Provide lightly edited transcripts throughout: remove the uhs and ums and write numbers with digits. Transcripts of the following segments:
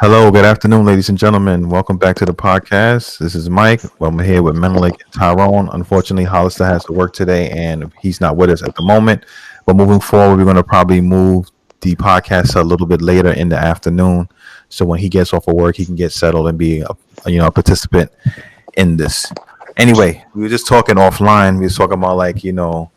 Hello, good afternoon, ladies and gentlemen. Welcome back to the podcast. This is Mike. Well, I'm here with Menelik and Tyrone. Unfortunately, Hollister has to work today and he's not with us at the moment. But moving forward, we're going to probably move the podcast a little bit later in the afternoon. So when he gets off of work, he can get settled and be a participant in this. Anyway, we were just talking offline. We were talking about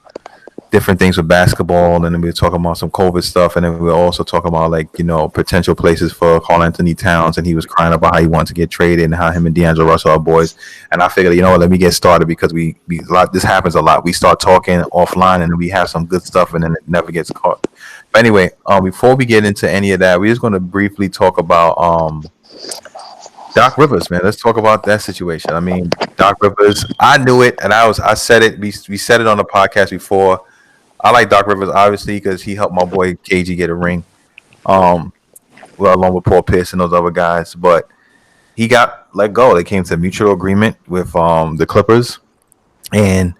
different things with basketball, and then we were talking about some COVID stuff, and then we were also talking about potential places for Carl Anthony Towns, and he was crying about how he wanted to get traded and how him and D'Angelo Russell are boys. And I figured, what, let me get started because we a lot, this happens a lot. We start talking offline, and then we have some good stuff, and then it never gets caught. But anyway, before we get into any of that, we're just going to briefly talk about Doc Rivers, man. Let's talk about that situation. I mean, Doc Rivers, I knew it, and I said it. We said it on the podcast before. I like Doc Rivers obviously because he helped my boy KG get a ring, um, well along with Paul Pierce and those other guys. But he got let go. They came to a mutual agreement with the Clippers, and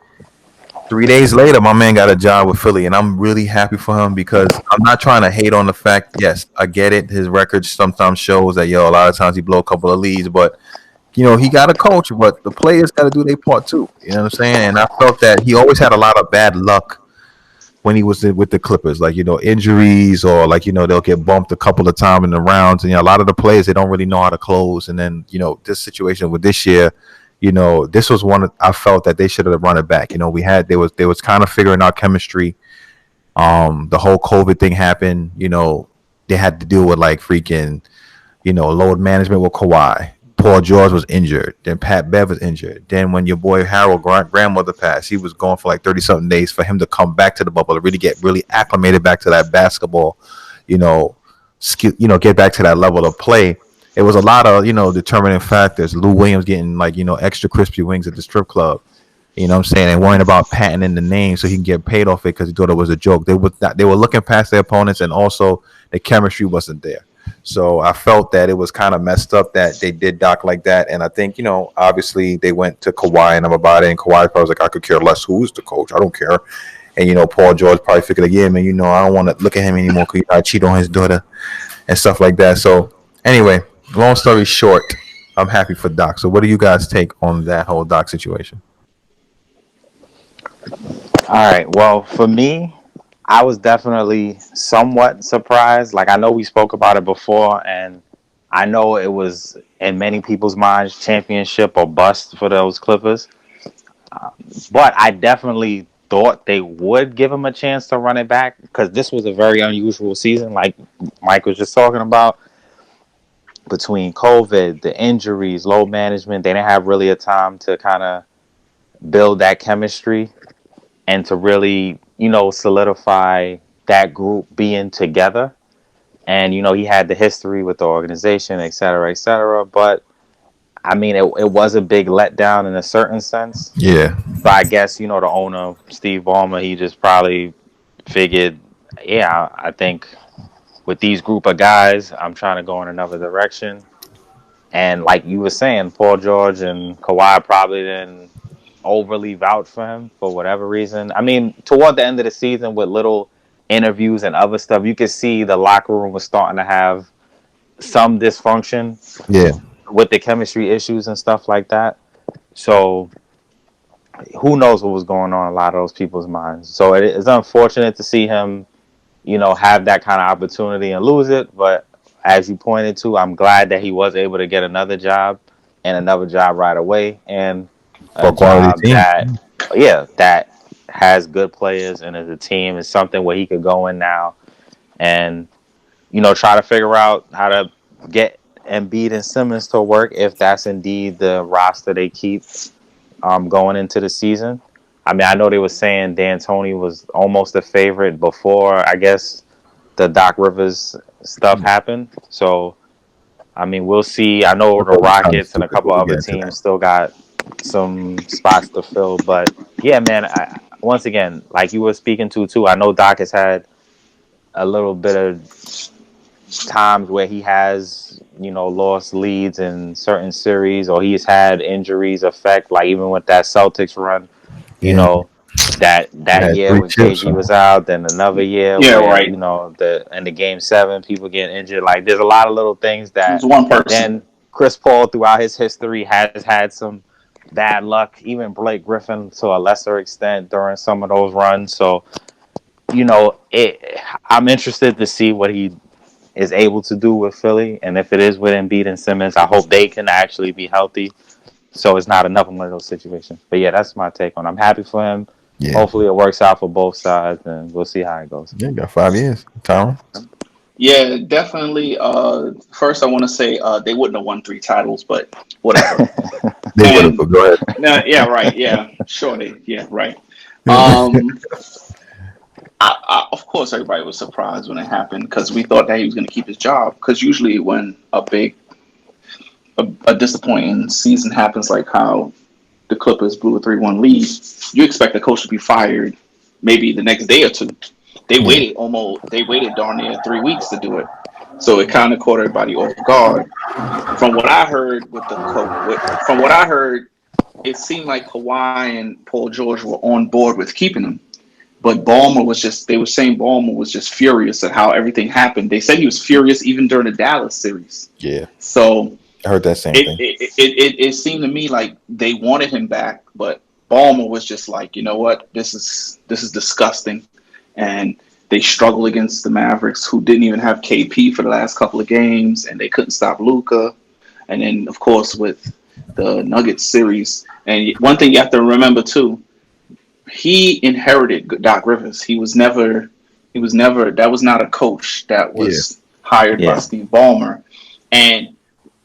3 days later, my man got a job with Philly, and I'm really happy for him because I'm not trying to hate on the fact. Yes, I get it. His record sometimes shows that a lot of times he blow a couple of leads, but he got a coach, but the players got to do their part too. You know what I'm saying? And I felt that he always had a lot of bad luck when he was with the Clippers, injuries or they'll get bumped a couple of times in the rounds, and a lot of the players they don't really know how to close. And then this situation with this year, this was one I felt that they should have run it back. They was kind of figuring out chemistry. The whole COVID thing happened. They had to deal with freaking load management with Kawhi. Paul George was injured. Then Pat Bev was injured. Then when your boy Harold grandmother passed, he was gone for 30 something days for him to come back to the bubble to really get really acclimated back to that basketball, skill, get back to that level of play. It was a lot of determining factors. Lou Williams getting extra crispy wings at the strip club. You know what I'm saying? And worrying about patenting the name so he can get paid off it because he thought it was a joke. They were looking past their opponents, and also the chemistry wasn't there. So I felt that it was kind of messed up that they did Doc like that. And I think, obviously they went to Kawhi and I'm about it. And Kawhi probably was like, I could care less who's the coach. I don't care. And, Paul George probably figured, yeah, man, I don't want to look at him anymore because I cheat on his daughter and stuff like that. So anyway, long story short, I'm happy for Doc. So what do you guys take on that whole Doc situation? All right. Well, for me, I was definitely somewhat surprised. Like I know we spoke about it before, and I know it was in many people's minds championship or bust for those Clippers. But I definitely thought they would give him a chance to run it back because this was a very unusual season, like Mike was just talking about. Between COVID, the injuries, load management, they didn't have really a time to kind of build that chemistry and to really, solidify that group being together. And, he had the history with the organization, et cetera, et cetera. But, I mean, it was a big letdown in a certain sense. Yeah. But I guess, the owner, Steve Ballmer, he just probably figured, yeah, I think with these group of guys, I'm trying to go in another direction. And like you were saying, Paul George and Kawhi probably didn't overly vouch for him for whatever reason. I mean, toward the end of the season with little interviews and other stuff, you could see the locker room was starting to have some dysfunction Yeah. with the chemistry issues and stuff like that. So who knows what was going on in a lot of those people's minds. So it's unfortunate to see him, have that kind of opportunity and lose it. But as you pointed to, I'm glad that he was able to get another job and another job right away. And For a a quality job team. that has good players and as a team is something where he could go in now and try to figure out how to get Embiid and Simmons to work if that's indeed the roster they keep going into the season. I mean, I know they were saying D'Antoni was almost a favorite before I guess the Doc Rivers stuff happened. So I mean, we'll see. I know the We're kind of Rockets and a stupid, couple but we'll other get into that. teams still got some spots to fill. But yeah, man, once again, like you were speaking to too, I know Doc has had a little bit of times where he has, lost leads in certain series or he's had injuries affect, like even with that Celtics run, you Yeah. know. that had year three when chips. KG was out, then another year Yeah, where right. you know the in the game 7 people getting injured. Like there's a lot of little things It was that one person. then Chris Paul throughout his history has had some bad luck. Even Blake Griffin to a lesser extent during some of those runs. So you know I'm interested to see what he is able to do with Philly, and if it is with Embiid and Simmons, I hope they can actually be healthy. So it's not another one of those situations. But yeah, that's my take on it. I'm happy for him. Yeah, Hopefully it works out for both sides, and we'll see how it goes. yeah, got 5 years. Tom, Yeah, definitely. First, I want to say they wouldn't have won three titles, but whatever. they would have. And But go ahead. no, yeah, right. Yeah, sure. Yeah, right. Yeah, Um, of course, everybody was surprised when it happened because we thought that he was going to keep his job. Because usually, when a disappointing season happens, like how the Clippers blew a 3-1 lead, you expect the coach to be fired maybe the next day or two. yeah, They waited darn near 3 weeks to do it. So it kind of caught everybody off guard. From what I heard from what I heard, it seemed like Kawhi and Paul George were on board with keeping him. But they were saying Ballmer was just furious at how everything happened. They said he was furious even during the Dallas series. yeah. So I heard that same thing. it seemed to me like they wanted him back, but Ballmer was just like, you know what, this is disgusting, and they struggled against the Mavericks, who didn't even have KP for the last couple of games, and they couldn't stop Luka, and then of course with the Nuggets series, and one thing you have to remember too, he inherited Doc Rivers. He was never that was not a coach that Yeah, was hired by Yeah, Steve Ballmer, and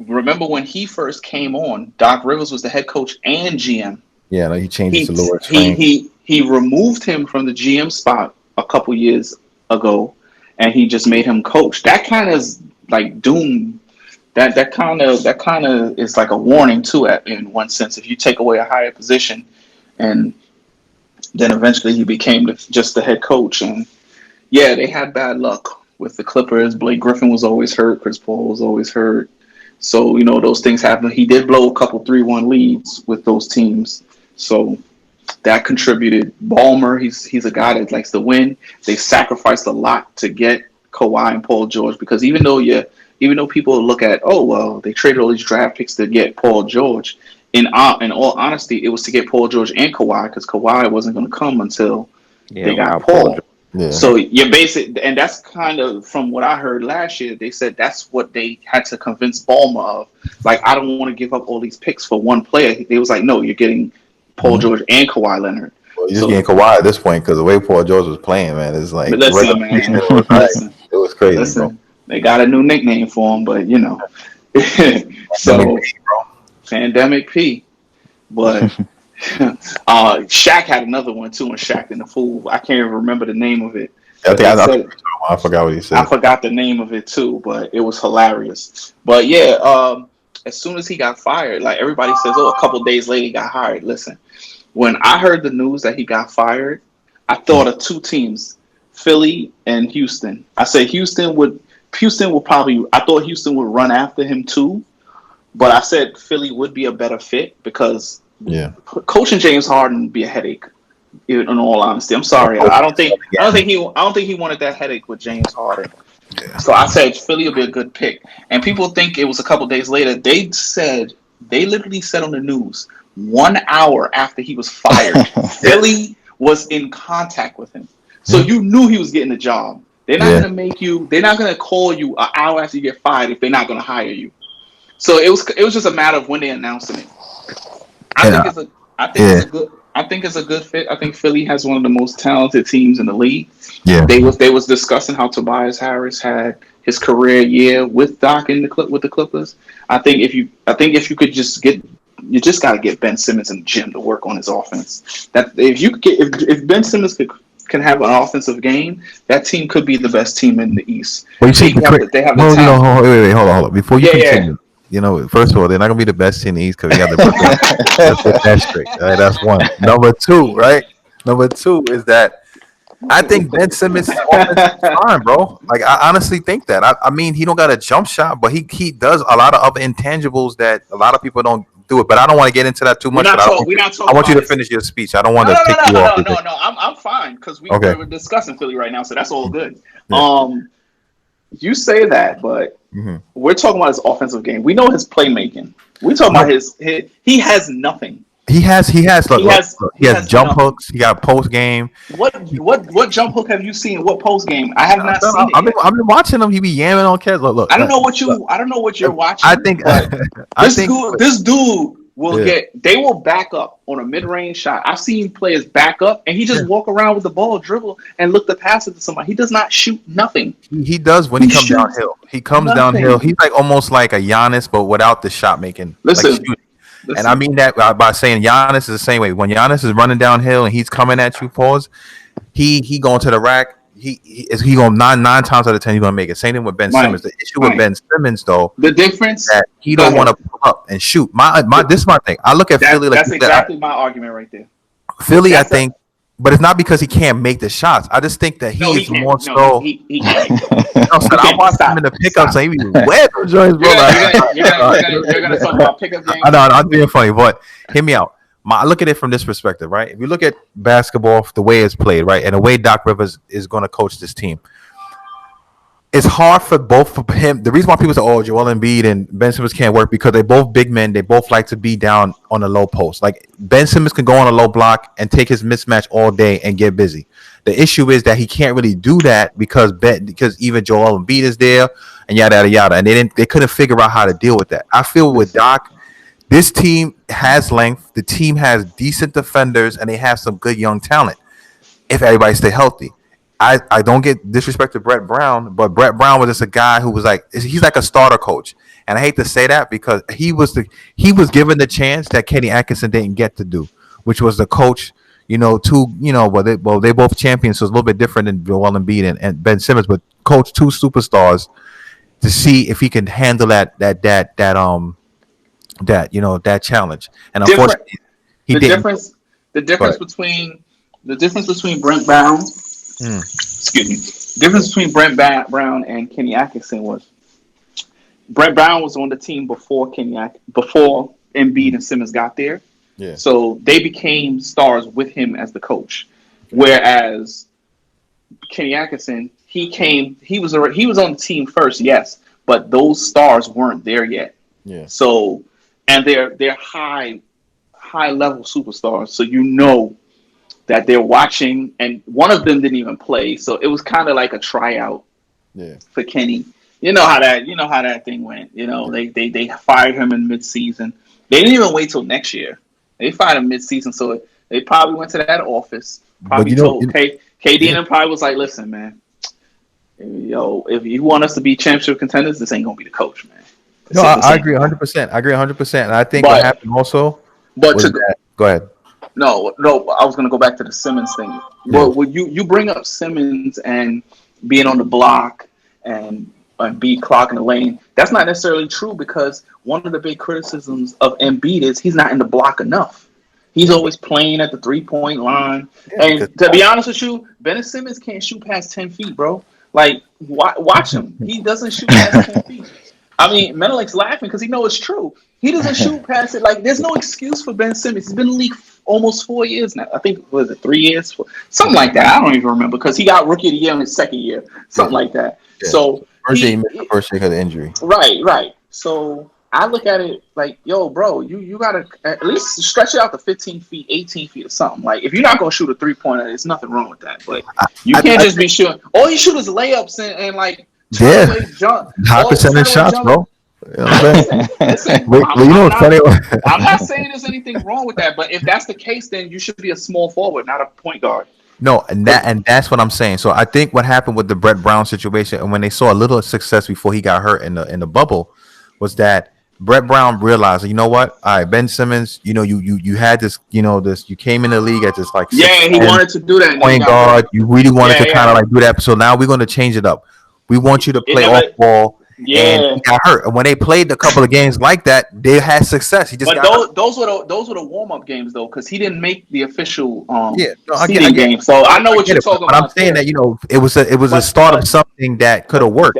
remember when he first came on, Doc Rivers was the head coach and GM. yeah. No, he changed it He to Lawrence he Frank. he removed him from the GM spot a couple years ago, and he just made him coach. That kind of is like doom. That kind of is like a warning too, in one sense. If you take away a higher position, and then eventually he became just the head coach, and yeah, they had bad luck with the Clippers. Blake Griffin was always hurt. Chris Paul was always hurt. So, those things happen. He did blow a couple 3-1 leads with those teams. So that contributed. Ballmer, he's a guy that likes to win. They sacrificed a lot to get Kawhi and Paul George because even though people look at, oh well, they traded all these draft picks to get Paul George. In all honesty, it was to get Paul George and Kawhi because Kawhi wasn't going to come until yeah, they got without Paul Paul. George. Yeah, So you're basic, and that's kind of from what I heard last year. They said that's what they had to convince Balmer of. Like, I don't want to give up all these picks for one player. They was like, no, you're getting Paul mm-hmm. George and Kawhi Leonard. Well, you're just So getting Kawhi at this point because the way Paul George was playing, man, is like the regular listen, season. man, It was like listen, it was crazy, bro. listen. They got a new nickname for him, but Pandemic so P, bro. Pandemic P. But Shaq had another one too, and Shaq and the Fool. I can't even remember the name of it, I but think they I said I forgot what he I said. forgot the name of it too, but it was hilarious. But yeah, as soon as he got fired, like everybody says, oh, a couple days later he got hired. Listen, when I heard the news that he got fired, I thought of two teams, Philly and Houston. I said Houston would probably. I thought Houston would run after him too, but I said Philly would be a better fit because Yeah, coaching James Harden would be a headache. In all honesty, I'm sorry. I don't think he wanted that headache with James Harden. yeah. So I said Philly will be a good pick. And people think it was a couple days later. They literally said on the news 1 hour after he was fired, Philly was in contact with him. So Hmm. you knew he was getting the job. Yeah, They're not gonna call you an hour after you get fired if they're not gonna hire you. So it was just a matter of when they announcing it. I and think it's a I think it's yeah, a good I think it's a good fit. I think Philly has one of the most talented teams in the league. yeah. They was discussing how Tobias Harris had his career year with Doc in with the Clippers. I think if you could just you just got to get Ben Simmons in the gym to work on his offense. That if you could get if Ben Simmons can have an offensive game, that team could be the best team in the East. Well, you see, They have the well, talent. wait, hold on. Before you Yeah, yeah. continue, first of all, they're not gonna be the best team in the East because we got the Brooklyn. Let's get that straight. All right, that's one. Number two, right? Number two is that I think Ben Simmons' offense is fine, bro. Like I honestly think that. I mean, he don't got a jump shot, but he does a lot of other intangibles that a lot of people don't do it. But I don't want to get into that too We're much. not But talking. We're not I talking want you about to his. finish your speech. I don't want No, to no, no, take no, you off. no, no, no. I'm fine because Okay. we're discussing Philly right now, so that's all good. Yeah. You say that, but Mm-hmm. we're talking about his offensive game. We know his playmaking. We talking No, about his. He has nothing. he has. Look, He look, has look. He he has has jump nothing. hooks. He got post game. What jump hook have you seen? What post game? I have not seen it yet. I've been watching him. He be yamming on kids. Look, look, look. I don't know what you're I watching, think, but I think, this dude will yeah, get. They will back up on a mid range shot. I've seen players back up and he yeah. just walk around with the ball, dribble, and look to pass it to somebody. He does not shoot nothing. He does when he He comes shoots downhill. He comes downhill. nothing. He's like almost like a Giannis, but without the shot making, like Listen, shooting. And I listen. mean that by saying Giannis is the same way. When Giannis is running downhill and he's coming at you, pause. He going to the rack. He going nine times out of 10 he's gonna make it. Same thing with Ben Mike, Simmons. The issue with Mike. Ben Simmons though The difference. that he Go don't want ahead. to pull up and shoot. My this is my thing. I look at Philly like That's you said. exactly my argument right there. Philly, I That's a think, but it's not because he can't make the shots. I just think that no. he He is can't. more No, so. he can't make them. No, son, He I can't. watched him in Stop. the pickups Stop. and he be wet on joints, bro. You're gonna talk about pickup I games. know I'm being funny, but hear me out. I look at it from this perspective, right? If you look at basketball, the way it's played, right, and the way Doc Rivers is going to coach this team, it's hard for both of him. The reason why people say, "Oh, Joel Embiid and Ben Simmons can't work," because they both big men. They both like to be down on a low post. Like Ben Simmons can go on a low block and take his mismatch all day and get busy. The issue is that he can't really do that because even Joel Embiid is there and yada yada yada, and they couldn't figure out how to deal with that. I feel with Listen, Doc, this team has length. The team has decent defenders, and they have some good young talent if everybody stay healthy. I don't get disrespect to Brett Brown, but Brett Brown was just a guy who was like he's like a starter coach, and I hate to say that because he was given the chance that Kenny Atkinson didn't get to do, which was the coach. They both champions, so it's a little bit different than Joel Embiid and Ben Simmons, but coach two superstars to see if he can handle that challenge, and different. unfortunately he The didn't. difference. The Go difference ahead. between the difference between Brent Brown. Mm, Excuse me. Difference between Brown and Kenny Atkinson was Brent Brown was on the team before Embiid and Simmons got there. yeah. So they became stars with him as the coach. Whereas Kenny Atkinson, he was on the team first, yes, but those stars weren't there yet. Yeah. So, and they're high level superstars. So that they're watching, and one of them didn't even play. So it was kind of like a tryout Yeah. for Kenny. You know how that thing went. They fired him in midseason. They didn't even wait till next year. They fired him midseason, so they probably went to that office. But Probably told KD and them probably was like, "Listen, man, if you want us to be championship contenders, this ain't gonna be the coach, man." No, I agree 100%. I agree 100%. And I think what But happened also but was to that. Go ahead. no, I was gonna go back to the Simmons thing. Yeah. Well, when you bring up Simmons and being on the block and be clocking the lane, that's not necessarily true because one of the big criticisms of Embiid is he's not in the block enough. He's always playing at the 3-point line. Yeah, because And to be honest with you, Ben Simmons can't shoot past 10 feet, bro. Like, watch him. He doesn't shoot past 10 feet. I mean, Menelek's laughing because he knows it's true. He doesn't shoot past it. Like, there's no excuse for Ben Simmons. He's been in the league almost 4 years now. I think, was it 3 years? Something like that. I don't even remember because he got Rookie of the Year in his second year. Something like that. yeah. So, First year he missed the first year because of injury. right. So, I look at it like, yo, bro, you got to at least stretch it out to 15 feet, 18 feet or something. Like, if you're not going to shoot a three-pointer, there's nothing wrong with that. But you can't just be shooting. All you shoot is layups and like, Yeah. jump. High percentage shots, bro. You know what I'm saying? Listen, Wait, you know what's funny? I'm not saying there's anything wrong with that, but if that's the case, then you should be a small forward, not a point guard. No, and that's what I'm saying. So I think what happened with the Brett Brown situation, and when they saw a little success before he got hurt in the bubble, was that Brett Brown realized, you know what? All right, Ben Simmons, you had this, you came in the league at this like Yeah, he wanted to do that. point guard. You really wanted to kind of Yeah. like do that. So now we're going to change it up. We want you to play never- off ball. Yeah. And he got hurt. And when they played a couple of games like that, they had success. He just But got hurt. those were the warm up games though, because he didn't make the official I seeding game. So I know what you're talking but about. I'm saying that it was a start of something that could have worked.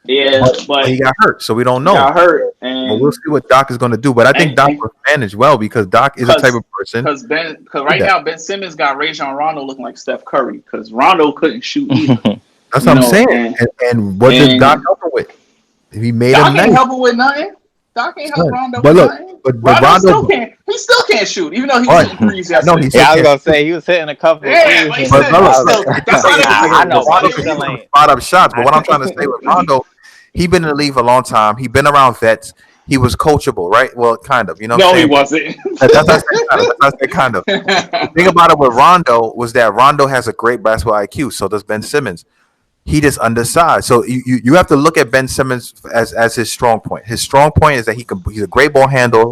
Yeah, But he but got hurt, so we don't he know. got hurt, But we'll and see what Doc is going to do. But I think Doc and will manage well because Doc is a type because of person. because Did right that. now Ben Simmons got Rajon Rondo looking like Steph Curry because Rondo couldn't shoot either, That's you what I'm know, saying. And what did Doc and help him with? He made him Doc ain't nice. helping with nothing. Doc ain't help Rondo But with look, nothing. but Rondo Rondo, still can't. He still can't shoot, even though he was but hitting threes no, he yesterday. still Yeah, I was can't gonna shoot. say he was hitting a couple of Yeah, threes, but he and But still, no, he I look, was still. like, That's why they take keep it I him. again. know, That's why but Rondo he they can still keep shoot him. from ain't. spot up shots. But what I'm trying to say with Rondo, he been in the league for a long time. He been around vets. He was coachable, right? Well, kind of. You know what No, I'm he saying? wasn't. That's not saying kind of. That's not saying kind of. The thing about it with Rondo was that Rondo has a great basketball IQ. So does Ben Simmons. He just undersized. So you have to look at Ben Simmons as his strong point. His strong point is that he's a great ball handler,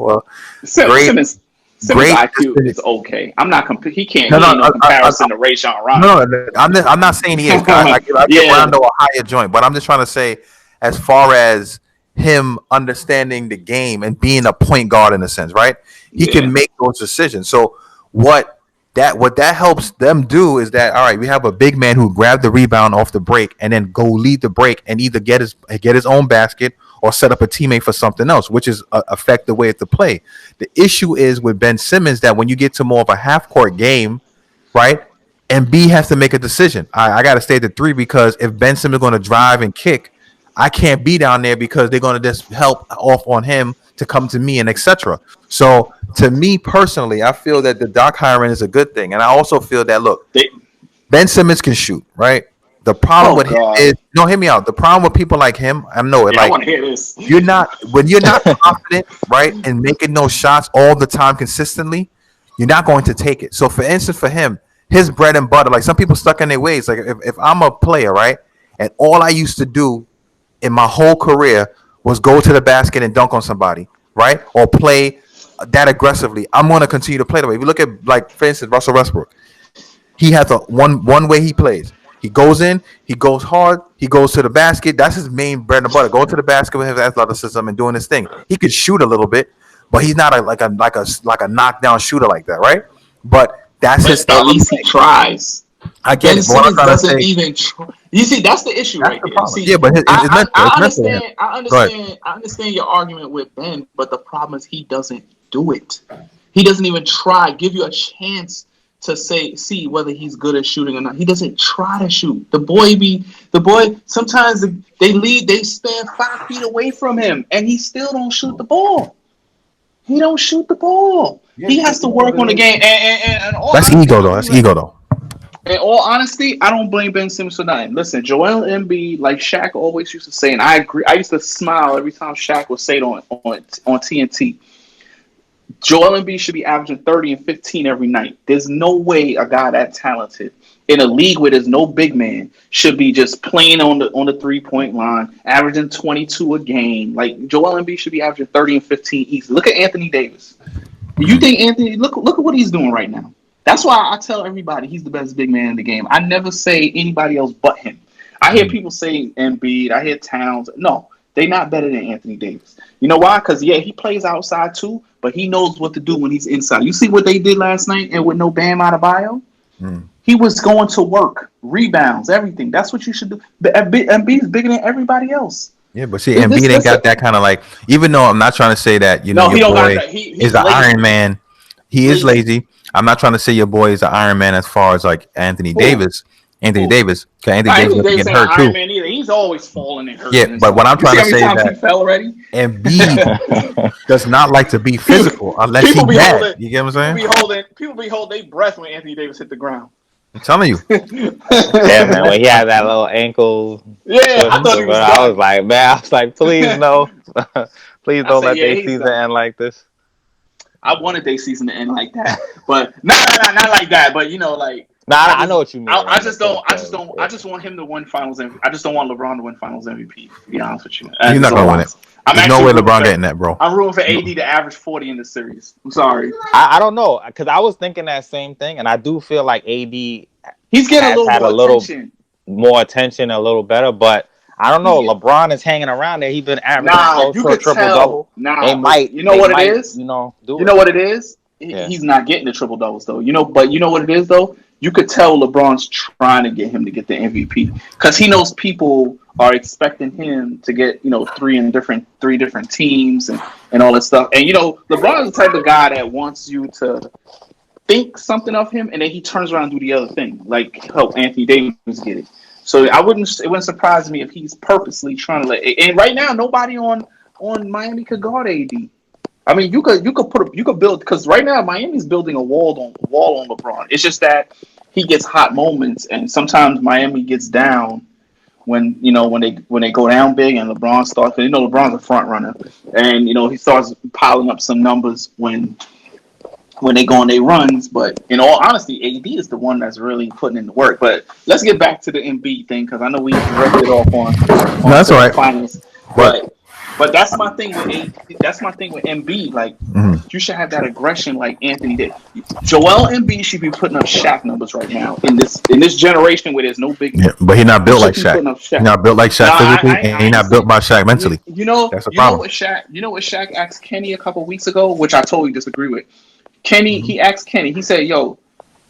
great Simmons great. IQ is okay. I'm not. He can't. No, He no, ain't no comparison to Rajon Rondo. no. I'm not saying he is. I give Yeah, Rondo a higher joint, but I'm just trying to say, as far as him understanding the game and being a point guard in a sense, right? He yeah. can make those decisions. So what that helps them do is that all right, we have a big man who grab the rebound off the break and then go lead the break and either get his own basket or set up a teammate for something else, which is affect the way to play. The issue is with Ben Simmons that when you get to more of a half court game, right? And B has to make a decision. I got to stay at the three because if Ben Simmons is going to drive and kick, I can't be down there because they're going to just help off on him to come to me and etc. So to me personally, I feel that the Doc hiring is a good thing, and I also feel that look, They, Ben Simmons can shoot, right? The problem oh with him God. is no, hear me out. The problem with people like him, I know it. Yeah, I Like want to hear this. you're not when you're not confident, right, and making those shots all the time consistently, you're not going to take it. So, for instance, for him, his bread and butter, like some people stuck in their ways. Like if I'm a player, right, and all I used to do in my whole career was go to the basket and dunk on somebody, right, or play that aggressively, I'm going to continue to play that way. If you look at, like, for instance, Russell Westbrook, he has a one way he plays. He goes in, he goes hard, he goes to the basket. That's his main bread and butter. Going to the basket with his athleticism and doing his thing. He could shoot a little bit, but he's not like a knockdown shooter like that, right? But that's his But at style of least he play. tries. I get Ben it, but what I'm Simmons trying to doesn't say, even try. You see, that's the issue that's right the there. problem. See, Yeah, but it's mental. It's I mental to him. understand. I Go ahead. understand. I understand your argument with Ben, but the problem is he doesn't do it. He doesn't even try. Give you a chance to see whether he's good at shooting or not. He doesn't try to shoot. The boy. Sometimes they lead. They stand 5 feet away from him, and he still don't shoot the ball. He don't shoot the ball. Yeah, He has to work on the game. And all that's honesty, ego I though. don't That's even. ego though. In all honesty, I don't blame Ben Simmons for nothing. Listen, Joel Embiid, like Shaq always used to say, and I agree. I used to smile every time Shaq would say it on TNT. Joel Embiid should be averaging 30 and 15 every night. There's no way a guy that talented in a league where there's no big man should be just playing on the 3-point line, averaging 22 a game. Like Joel Embiid should be averaging 30 and 15 easy. Look at Anthony Davis. You Mhm. think Anthony? Look at what he's doing right now. That's why I tell everybody he's the best big man in the game. I never say anybody else but him. I hear Mhm. people say Embiid. I hear Towns. No, they're not better than Anthony Davis. You know why? Because yeah, he plays outside too, but he knows what to do when he's inside. You see what they did last night, and with no Bam Adebayo, Mhm. he was going to work, rebounds, everything. That's what you should do. But Embiid's bigger than everybody else. Yeah, but see, This Embiid ain't this got that kind of like. Even though I'm not trying to say that no, he your don't got boy that. is He's the Iron lazy. Man. He is Lazy. lazy. I'm not trying to say your boy is the Iron Man as far as like Anthony Who? Davis. Anthony Who? Davis, because Anthony No, Davis Anthony gonna be Davis getting ain't an hurt Iron too. Man either. He's always falling and Yeah, hurting but what himself. I'm You trying see to how many say is times he that fell already? Embiid does not like to be people, physical unless he people be mad. holding, You get what I'm saying? people be holding their breath when Anthony Davis hit the ground. I'm telling you. Yeah, man. When he had that little ankle Yeah, I twist thought or he was whatever, I was done. like, man, I was like, please no, please I don't said, let yeah, their he's season done. end like this. I wanted their season to end like that, but not like that. But like Nah, I I just, know what you mean. I Like just the don't, play. I just want him to win Finals MVP. I just don't want LeBron to win Finals MVP. To be honest with you, He's that's not gonna all win it. I'm There's no actually way rooting LeBron for. getting that, bro. I'm rooting for No. AD to average 40 in the series. I'm sorry. I don't know because I was thinking that same thing, and I do feel like AD He's getting a has little had a more little attention. more attention, a little better, but I don't He's know. get, LeBron is hanging around there. He's been averaging nah. close You to a could triple tell. double. They Nah, but might, you know they what it might, is. do You it. know what it is. Yeah. He's not getting the triple doubles though. But you know what it is though. you could tell LeBron's trying to get him to get the MVP because he knows people are expecting him to get three different teams and all that stuff. And LeBron is the type of guy that wants you to think something of him, and then he turns around and do the other thing, like help Anthony Davis get it. So it wouldn't surprise me if he's purposely trying to let. And right now, nobody on Miami could guard AD. I mean, you could build, because right now Miami's building a wall on LeBron. It's just that he gets hot moments, and sometimes Miami gets down when they go down big, and LeBron starts. LeBron's a front runner, and he starts piling up some numbers when they go on their runs. But in all honesty, AD is the one that's really putting in the work. But let's get back to the Embiid thing, because I know we drifted off on No, that's all right. finals, but that's my thing with that's my thing with Embiid. Like, you should have that aggression like Anthony did. Joel Embiid should be putting up Shaq numbers right now in this generation where there's no big. Yeah, but he's not built like Shaq. He's not built like Shaq physically, and he's not built by Shaq mentally. That's a problem. You know what Shaq asked Kenny a couple weeks ago, which I totally disagree with. Kenny, he asked Kenny. He said, "Yo,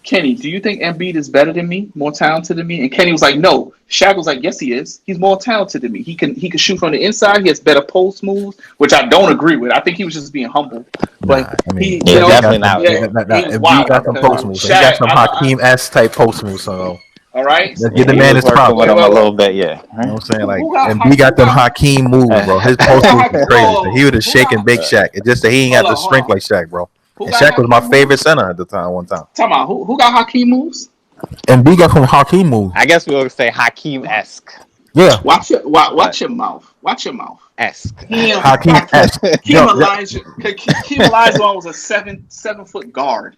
Kenny, do you think Embiid is better than me, more talented than me?" And Kenny was like, "No." Shaq was like, "Yes, he is. He's more talented than me. He can shoot from the inside. He has better post moves," which I don't agree with. I think he was just being humble. But he definitely not. Embiid got some post moves. He got some Hakeem S type post moves. So all right, let's give the man his props. A little bit, yeah. You know what I'm saying? Like, Embiid got them Hakeem moves, bro. His post moves is crazy. He would have shaken Big Shaq. It's just that he ain't got the strength like Shaq, bro. And Shaq was my favorite center at the time. One time. Talk about who got Hakeem moves? Embiid got from Hakeem moves. I guess we would say Hakeem-esque. Yeah. Watch your mouth. Watch your mouth. Esque. Hakeem-esque. Hakeem Olajuwon was a 7-foot guard.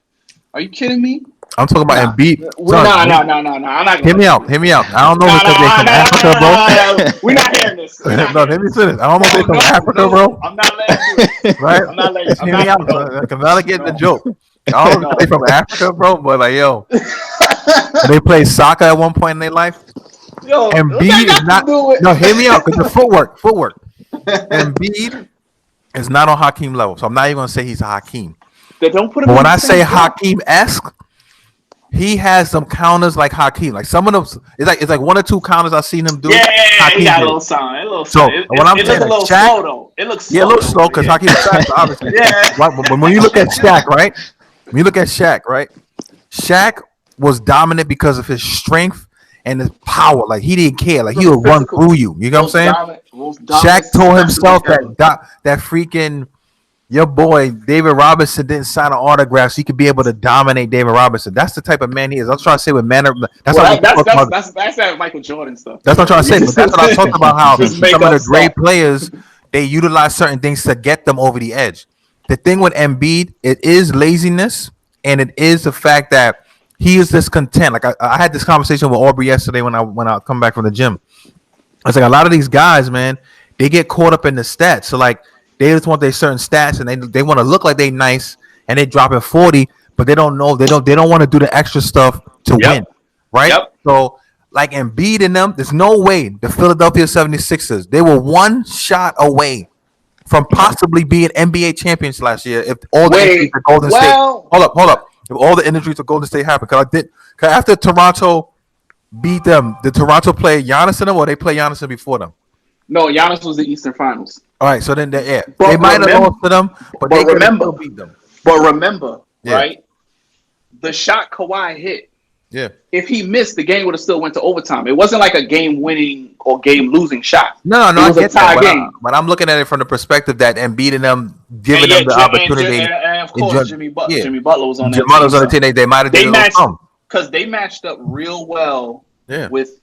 Are you kidding me? I'm talking about Embiid. No. I'm not. Hear me out. I don't know if they're from Africa, bro. We're not hearing this. No, let me finish. I don't know if they're from Africa, bro. I'm not letting you do it. Right? I'm not letting you. Hear me out. I'm not getting the joke. I don't know if they're from Africa, bro, but like, yo, they played soccer at one point in their life. Yo, Embiid is not. No, hear me out. Because the footwork. Embiid is not on Hakeem level, so I'm not even gonna say he's a Hakeem. They don't put him. But when I say Hakeem-esque, he has some counters like Hakeem. Like some of them, it's like one or two counters I've seen him do. Yeah, he got a little sign. So when I'm saying a little Shaq, slow though. It looks slow. A little slow because Hakeem is fast, obviously. Yeah. But when you look at Shaq, right? Shaq was dominant because of his strength and his power. Like, he didn't care. Like, he would run through you. You know what I'm saying? Shaq told himself that freaking your boy David Robinson didn't sign an autograph, so he could be able to dominate David Robinson. That's the type of man he is. I was trying to say with manner. That's that Michael Jordan stuff. That's what I'm trying to say. But that's what I'm talking about. How some of the great players, they utilize certain things to get them over the edge. The thing with Embiid, it is laziness, and it is the fact that he is discontent. Like, I had this conversation with Aubrey yesterday when I come back from the gym. I was like, a lot of these guys, man, they get caught up in the stats. So like, they just want their certain stats, and they want to look like they nice, and they drop at 40, but they don't know they don't want to do the extra stuff to win, right? Yep. So like Embiid and them, there's no way the Philadelphia 76ers, they were one shot away from possibly being NBA champions last year if all the injuries to Golden State. Hold up. If all the injuries to Golden State happened, because after Toronto beat them, did Toronto play Giannis in them, or they play Giannis before them? No, Giannis was the Eastern Finals. All right, so then they might have lost to them, but they still beat them. But remember, right? The shot Kawhi hit. Yeah. If he missed, the game would have still went to overtime. It wasn't like a game-winning or game-losing shot. No, I get that. But I'm looking at it from the perspective that Embiid and them giving them the opportunity. And of course, Jimmy Butler was on that team. Was on the team. They might have done it because they matched up real well with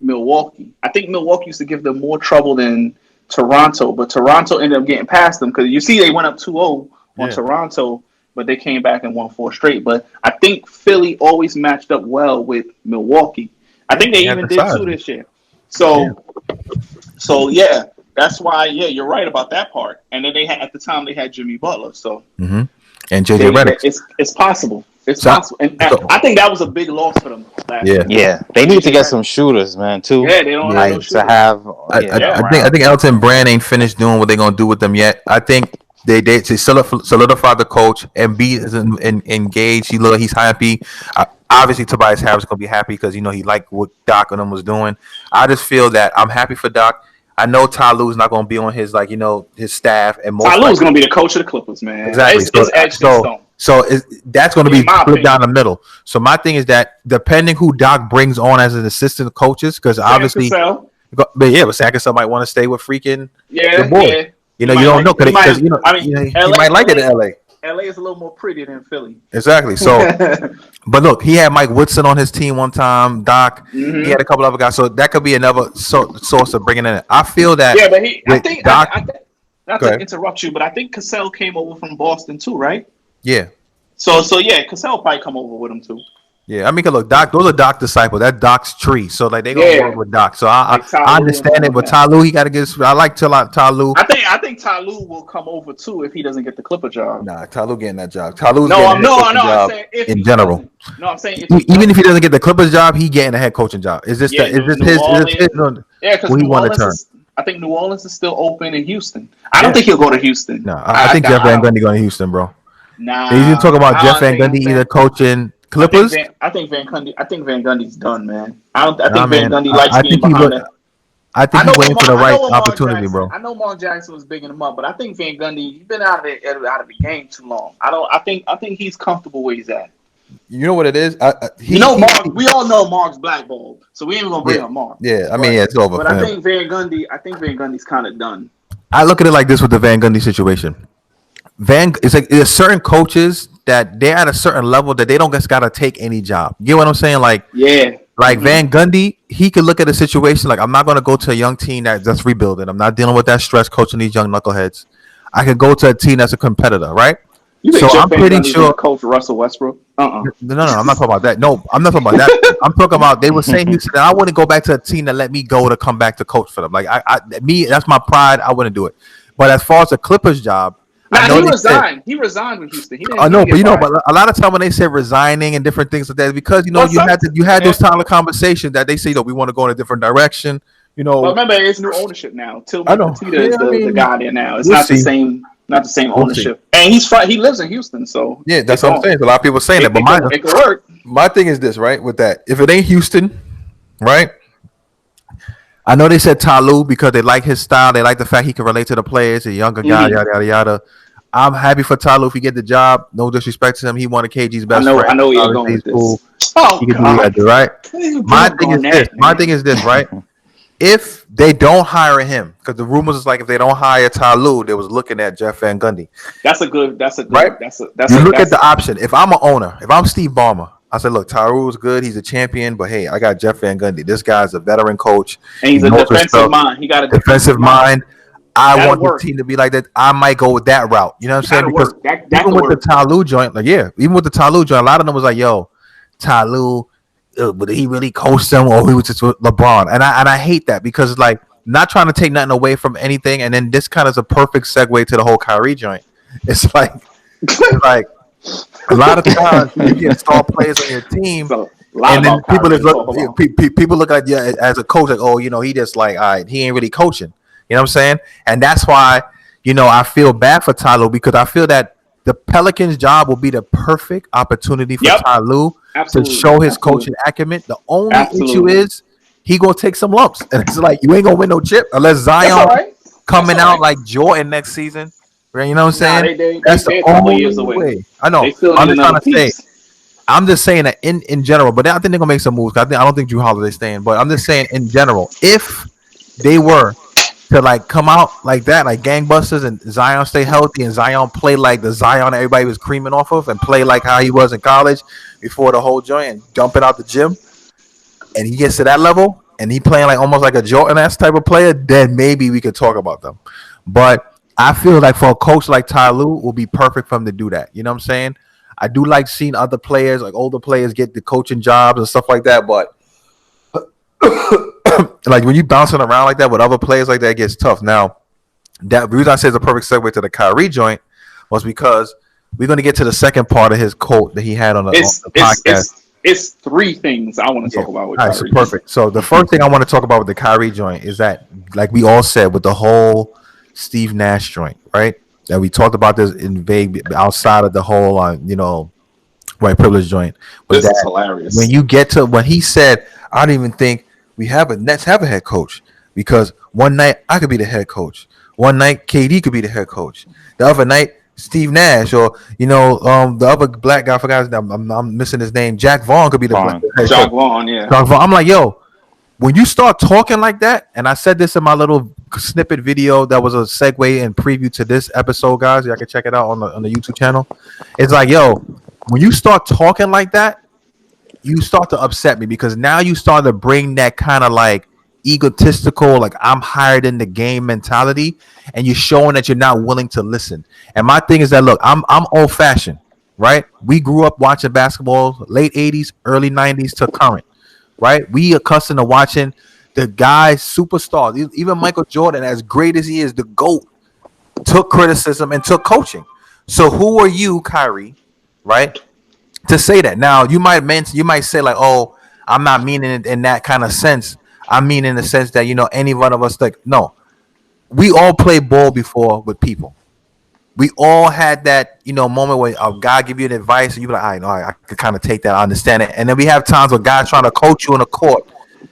Milwaukee. I think Milwaukee used to give them more trouble than Toronto, but Toronto ended up getting past them because you see they went up 2-0 on Toronto, but they came back and won 4 straight. But I think Philly always matched up well with Milwaukee. I think they even did too this year. So yeah, that's why. Yeah, you're right about that part. And then at the time they had Jimmy Butler. So and JJ Redick. It's possible. It's possible. And I think that was a big loss for them last year. Yeah. They need to get some shooters, man, too. Yeah, they don't have no shooters. To have. I think Elton Brand ain't finished doing what they're gonna do with them yet. I think They solidify the coach. Embiid is engaged. He's happy. Obviously, Tobias Harris is gonna be happy because he liked what Doc and them was doing. I just feel that I'm happy for Doc. I know Ty Lue's not gonna be on his his staff, and Ty most Lue's likely going to be the coach of the Clippers, man. exactly. It's etched in stone. That's going to be In my split opinion. down the middle. So my thing is that depending who Doc brings on as an assistant coaches, because obviously, Cassell. but Sackers might want to stay with freaking your Yeah, boy. yeah. You know, don't know because he LA, might like it in LA. LA is a little more pretty than Philly. Exactly. So, but look, he had Mike Woodson on his team one time. Doc, he had a couple other guys, so that could be another source of bringing in. I feel that. Yeah, but I with think Doc, not Go to ahead. interrupt you, but I think Cassell came over from Boston too, right? yeah. So yeah, Cassell probably come over with him too. Yeah, I mean, 'cause look, Doc, those are Doc disciples. That Doc's tree. So like they gonna Yeah. work with Doc. So I Like Ty I Lue understand and it, all but that. Ty Lue, he got to get. I like Ty Lue. I think Ty Lue will come over too if he doesn't get the Clipper job. Nah, Ty Lue getting that job. Ty Lue's No, getting the head coaching I'm job saying if in he general. doesn't. No, I'm saying if he Even if doesn't. he doesn't get the Clippers job, he getting a head coaching job. Is this Yeah, is this New his? Orleans. Is this his? Yeah, because Will he New want to Orleans turn? is. I think New Orleans is still open in Houston. I Yeah. don't think he'll go to Houston. No, I think Jeff Van Gundy going to Houston, bro. Nah, He's talking about I Jeff don't Van think Gundy Van- either coaching Clippers. I think Van Gundy's done, man. I think Nah, Van man. Gundy likes I being think he behind would. it. I think he's waiting for the right what Mark opportunity, Jackson, bro. I know Mark Jackson was bigging him up, but I think Van Gundy, he's been out of the game too long. I think he's comfortable where he's at. You know what it is? Mark. We all know Mark's blackballed, so we ain't even gonna bring up Mark. Yeah, I mean, it's over. But for I him. think Van Gundy's kind of done. I look at it like this with the Van Gundy situation. It's like there's certain coaches that they're at a certain level that they don't just gotta take any job. You get what I'm saying? Like Yeah. Van Gundy, he could look at a situation like I'm not gonna go to a young team that's rebuilding. I'm not dealing with that stress coaching these young knuckleheads. I could go to a team that's a competitor, right? You think So Jeff I'm Van pretty Gundy's sure. gonna coach Russell Westbrook? No, I'm not talking about that. No, I'm not talking about that. I'm talking about they were saying Houston. I wouldn't go back to a team that let me go to come back to coach for them. Like that's my pride. I wouldn't do it. But as far as the Clippers job, I know He they resigned. said, he resigned with Houston. He didn't. I know, he but didn't get but a lot of time when they say resigning and different things like that, because you had those time of conversation that they say we want to go in a different direction. Well, remember, it's new ownership now. I know. Tillman Fertitta is the guy there now. It's we'll not see. the same. Not the same We'll ownership. And he lives in Houston, so Yeah, that's what I'm saying. A lot of people saying that, but it could work. my thing is this, right? With that, if it ain't Houston, right? I know they said Ty Lue because they like his style. They like the fact he can relate to the players, a younger guy, yada yada yada. I'm happy for Ty Lue if he get the job. No disrespect to him. He one of KG's best friends. I know where you're going with this. Oh, he can do what he got to do, right? My thing is this, right? If they don't hire him, because the rumors is like if they don't hire Ty Lue, they was looking at Jeff Van Gundy. That's a good. Right? Look at the option. If I'm an owner, if I'm Steve Ballmer, I said, look, Ty Lue's good. He's a champion, but hey, I got Jeff Van Gundy. This guy's a veteran coach. And he's a defensive mind. He got a defensive mind. I want work. the team to be like that. I might go with that route. You know what I'm saying? Because even with the Ty Lue joint, even with the Ty Lue joint, a lot of them was like, yo, Ty Lue, but he really coached them or he was just with LeBron. And I hate that because it's like not trying to take nothing away from anything. And then this kind of is a perfect segue to the whole Kyrie joint. It's like a lot of times you get star players on your team, and then people look at you as a coach like, oh, he just like, all right, he ain't really coaching. You know what I'm saying? And that's why, I feel bad for Ty Lue because I feel that the Pelicans' job will be the perfect opportunity for Ty Lue to show his coaching acumen. The only issue is he gonna take some lumps, and it's like you ain't gonna win no chip unless Zion coming out like Jordan next season. You know what I'm saying? That's the only way. I know. I'm just trying to say. I'm just saying that in general, but I think they're gonna make some moves. I don't think Drew Holiday's staying, but I'm just saying in general, if they were to like come out like that, like gangbusters, and Zion stay healthy, and Zion play like the Zion everybody was creaming off of, and play like how he was in college before the whole joint, and jumping out the gym, and he gets to that level, and he playing like almost like a Jordan-esque type of player, then maybe we could talk about them. But I feel like for a coach like Ty Lue, will be perfect for him to do that. You know what I'm saying? I do like seeing other players, like older players, get the coaching jobs and stuff like that, but like when you bouncing around like that with other players like that, it gets tough. Now, that reason I say it's a perfect segue to the Kyrie joint was because we're going to get to the second part of his quote that he had on the podcast. It's three things I want to talk about with Kyrie. So perfect. So the first thing I want to talk about with the Kyrie joint is that, like we all said, with the whole Steve Nash joint, right? and we talked about this in vague outside of the whole, white privilege joint, was This is that when hilarious. you get to when he said, I don't even think we have a Nets have a head coach because one night I could be the head coach, one night KD could be the head coach, the other night Steve Nash or the other black guy, I forgot his name, I'm missing his name, Jack Vaughn could be the black Fine. head coach. Jacques Vaughn, yeah. Jack Vaughn. I'm like, yo, when you start talking like that, and I said this in my little snippet video that was a segue and preview to this episode, guys, y'all can check it out on the YouTube channel. It's like, yo, when you start talking like that, you start to upset me because now you start to bring that kind of like egotistical, like I'm higher than the game mentality, and you're showing that you're not willing to listen. And my thing is that look, I'm old fashioned, right? We grew up watching basketball, late '80s, early '90s to current, right? We accustomed to watching the guys, superstars, even Michael Jordan, as great as he is, the GOAT, took criticism and took coaching. So who are you, Kyrie, right, to say that? Now you might say like, oh, I'm not meaning it in that kind of sense. I mean in the sense that any one of us, like, no, we all play ball before with people. We all had that moment where God give you an advice and you be like, I know I could kind of take that, I understand it. And then we have times where God's trying to coach you in a court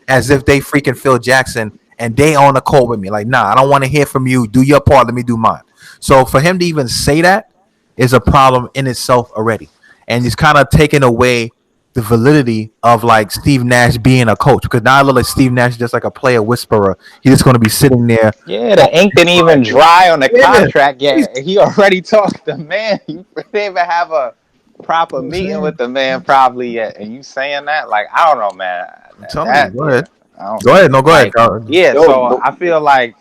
as if they freaking Phil Jackson and they on the court with me. Like, nah, I don't want to hear from you. Do your part. Let me do mine. So for him to even say that is a problem in itself already. And he's kind of taking away the validity of like Steve Nash being a coach because now I look like Steve Nash is just like a player whisperer. He's just going to be sitting there. Yeah, the ink didn't even dry on the Yeah, contract he's, yet. He already talked to the man. You didn't even have a proper you know what I'm meeting saying? with the man probably yet. And you saying that? Like, I don't know, man. I'm telling you. That Go yeah. ahead. I don't Go ahead. No, go ahead, like Carl. yeah, Yo, so I feel like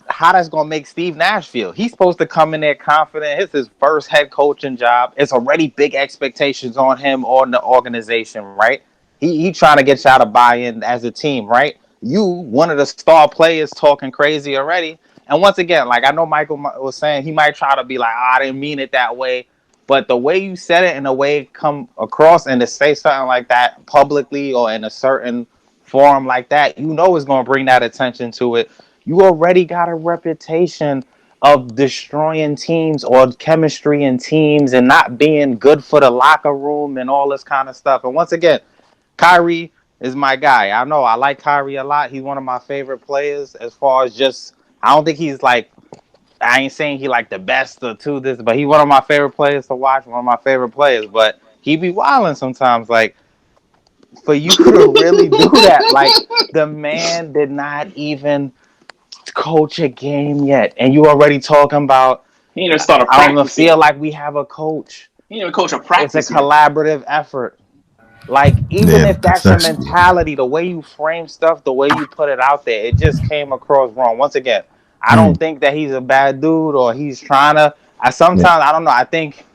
how that's gonna make Steve Nash feel. He's supposed to come in there confident. It's his first head coaching job. It's already big expectations on him or the organization, right? He trying to get y'all to buy in as a team, right? You one of the star players talking crazy already. And once again, like I know Michael was saying, he might try to be like, I didn't mean it that way. But the way you said it and the way it come across and to say something like that publicly or in a certain forum like that, it's going to bring that attention to it. You already got a reputation of destroying teams or chemistry in teams and not being good for the locker room and all this kind of stuff. And once again, Kyrie is my guy. I know I like Kyrie a lot. He's one of my favorite players as far as just I don't think he's like I ain't saying he like the best or to this, but he one of my favorite players to watch, one of my favorite players. But he be wilding sometimes. Like for you to really do that, like the man did not even coach a game yet, and you already talking about he didn't even start a I don't practice feel yet. like we have a coach. He didn't even coach a It's a practice yet. collaborative effort. Like even Yeah, if that's that's your that's mentality, the way you frame stuff, the way you put it out there, it just came across wrong. Once again, I don't mm, think that he's a bad dude or he's trying to. I yeah. sometimes I don't know. I think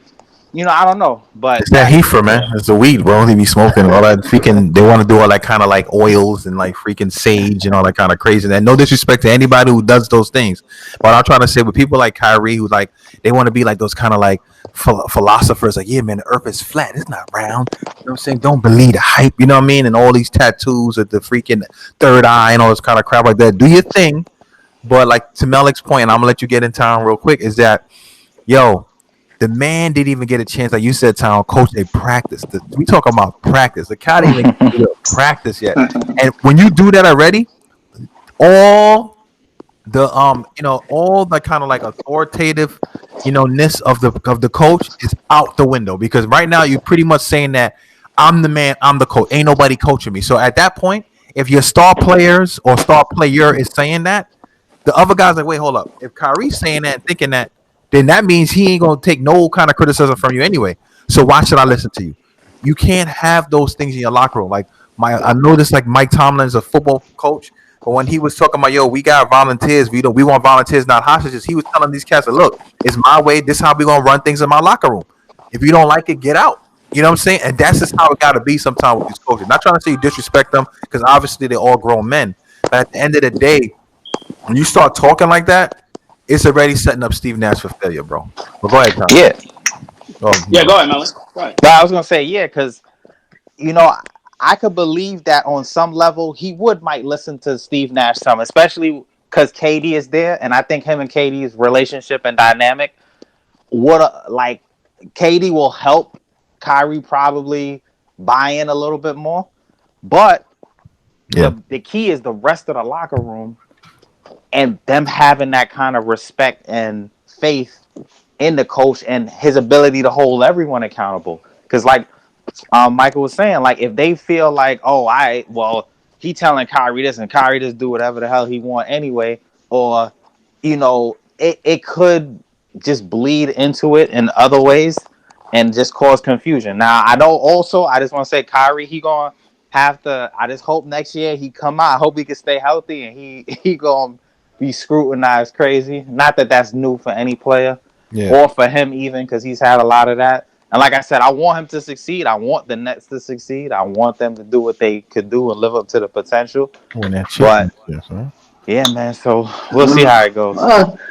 I don't know, but It's that that heifer, man. yeah, It's the weed, bro. They be smoking all that freaking. They want to do all that kind of like oils and like freaking sage and all that kind of crazy. And no disrespect to anybody who does those things, but I'm trying to say with people like Kyrie who like they want to be like those kind of like philosophers. Like, yeah, man, the Earth is flat. It's not round. You know what I'm saying? Don't believe the hype. You know what I mean? And all these tattoos at the freaking third eye and all this kind of crap like that. Do your thing, but like to Melik's point, and I'm gonna let you get in town real quick. Is that yo? The man didn't even get a chance, like you said, Tom, coach, they practice. We talking about practice. The guy didn't even get to practice yet. And when you do that already, all all the kind of like authoritative, ness of the coach is out the window because right now you're pretty much saying that I'm the man, I'm the coach. Ain't nobody coaching me. So at that point, if your star players or star player is saying that, the other guys like, wait, hold up. If Kyrie's saying that and thinking that, then that means he ain't gonna take no kind of criticism from you anyway. So why should I listen to you? You can't have those things in your locker room. Like I noticed like Mike Tomlin's a football coach, but when he was talking about we got volunteers, we want volunteers, not hostages. He was telling these cats, look, it's my way. This is how we gonna run things in my locker room. If you don't like it, get out. You know what I'm saying? And that's just how it got to be sometimes with these coaches. Not trying to say you disrespect them because obviously they're all grown men. But at the end of the day, when you start talking like that, it's already setting up Steve Nash for failure, bro. But go ahead, Tom. yeah. Oh, Yeah, no. go ahead, Melon. Go ahead. But I was gonna say yeah, because you know, I could believe that on some level he would might listen to Steve Nash some, especially because KD is there, and I think him and KD's relationship and dynamic would like KD will help Kyrie probably buy in a little bit more. But Yeah. the key is the rest of the locker room and them having that kind of respect and faith in the coach and his ability to hold everyone accountable. Because like Michael was saying, like if they feel like, oh, he telling Kyrie this and Kyrie just do whatever the hell he want anyway, or it could just bleed into it in other ways and just cause confusion. Now I know also I just want to say Kyrie he gonna have to. I just hope next year he come out. I hope he can stay healthy and he gonna be scrutinized crazy. Not that that's new for any player Yeah. or for him even because he's had a lot of that. And like I said, I want him to succeed. I want the Nets to succeed. I want them to do what they could do and live up to the potential. Win that But championship, huh? yeah, man. So we'll see how it goes.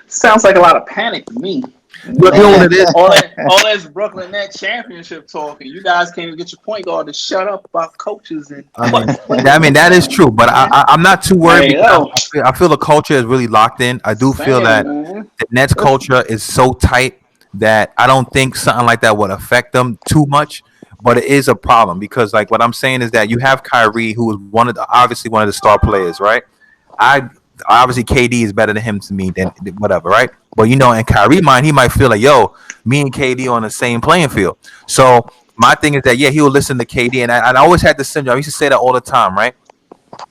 Sounds like a lot of panic to me. But you know what it is? All this Brooklyn Nets championship talking. You guys can't even get your point guard to shut up about coaches and. I mean that is true, but I'm not too worried because I feel the culture is really locked in. I do feel that Man. the Nets culture is so tight that I don't think something like that would affect them too much. But it is a problem because, like, what I'm saying is that you have Kyrie, who is obviously one of the star players, right? I obviously KD is better than him to me than whatever, right? But in Kyrie mind, he might feel like, yo, me and KD on the same playing field. So my thing is that he will listen to KD, and I always had this syndrome. I used to say that all the time, right?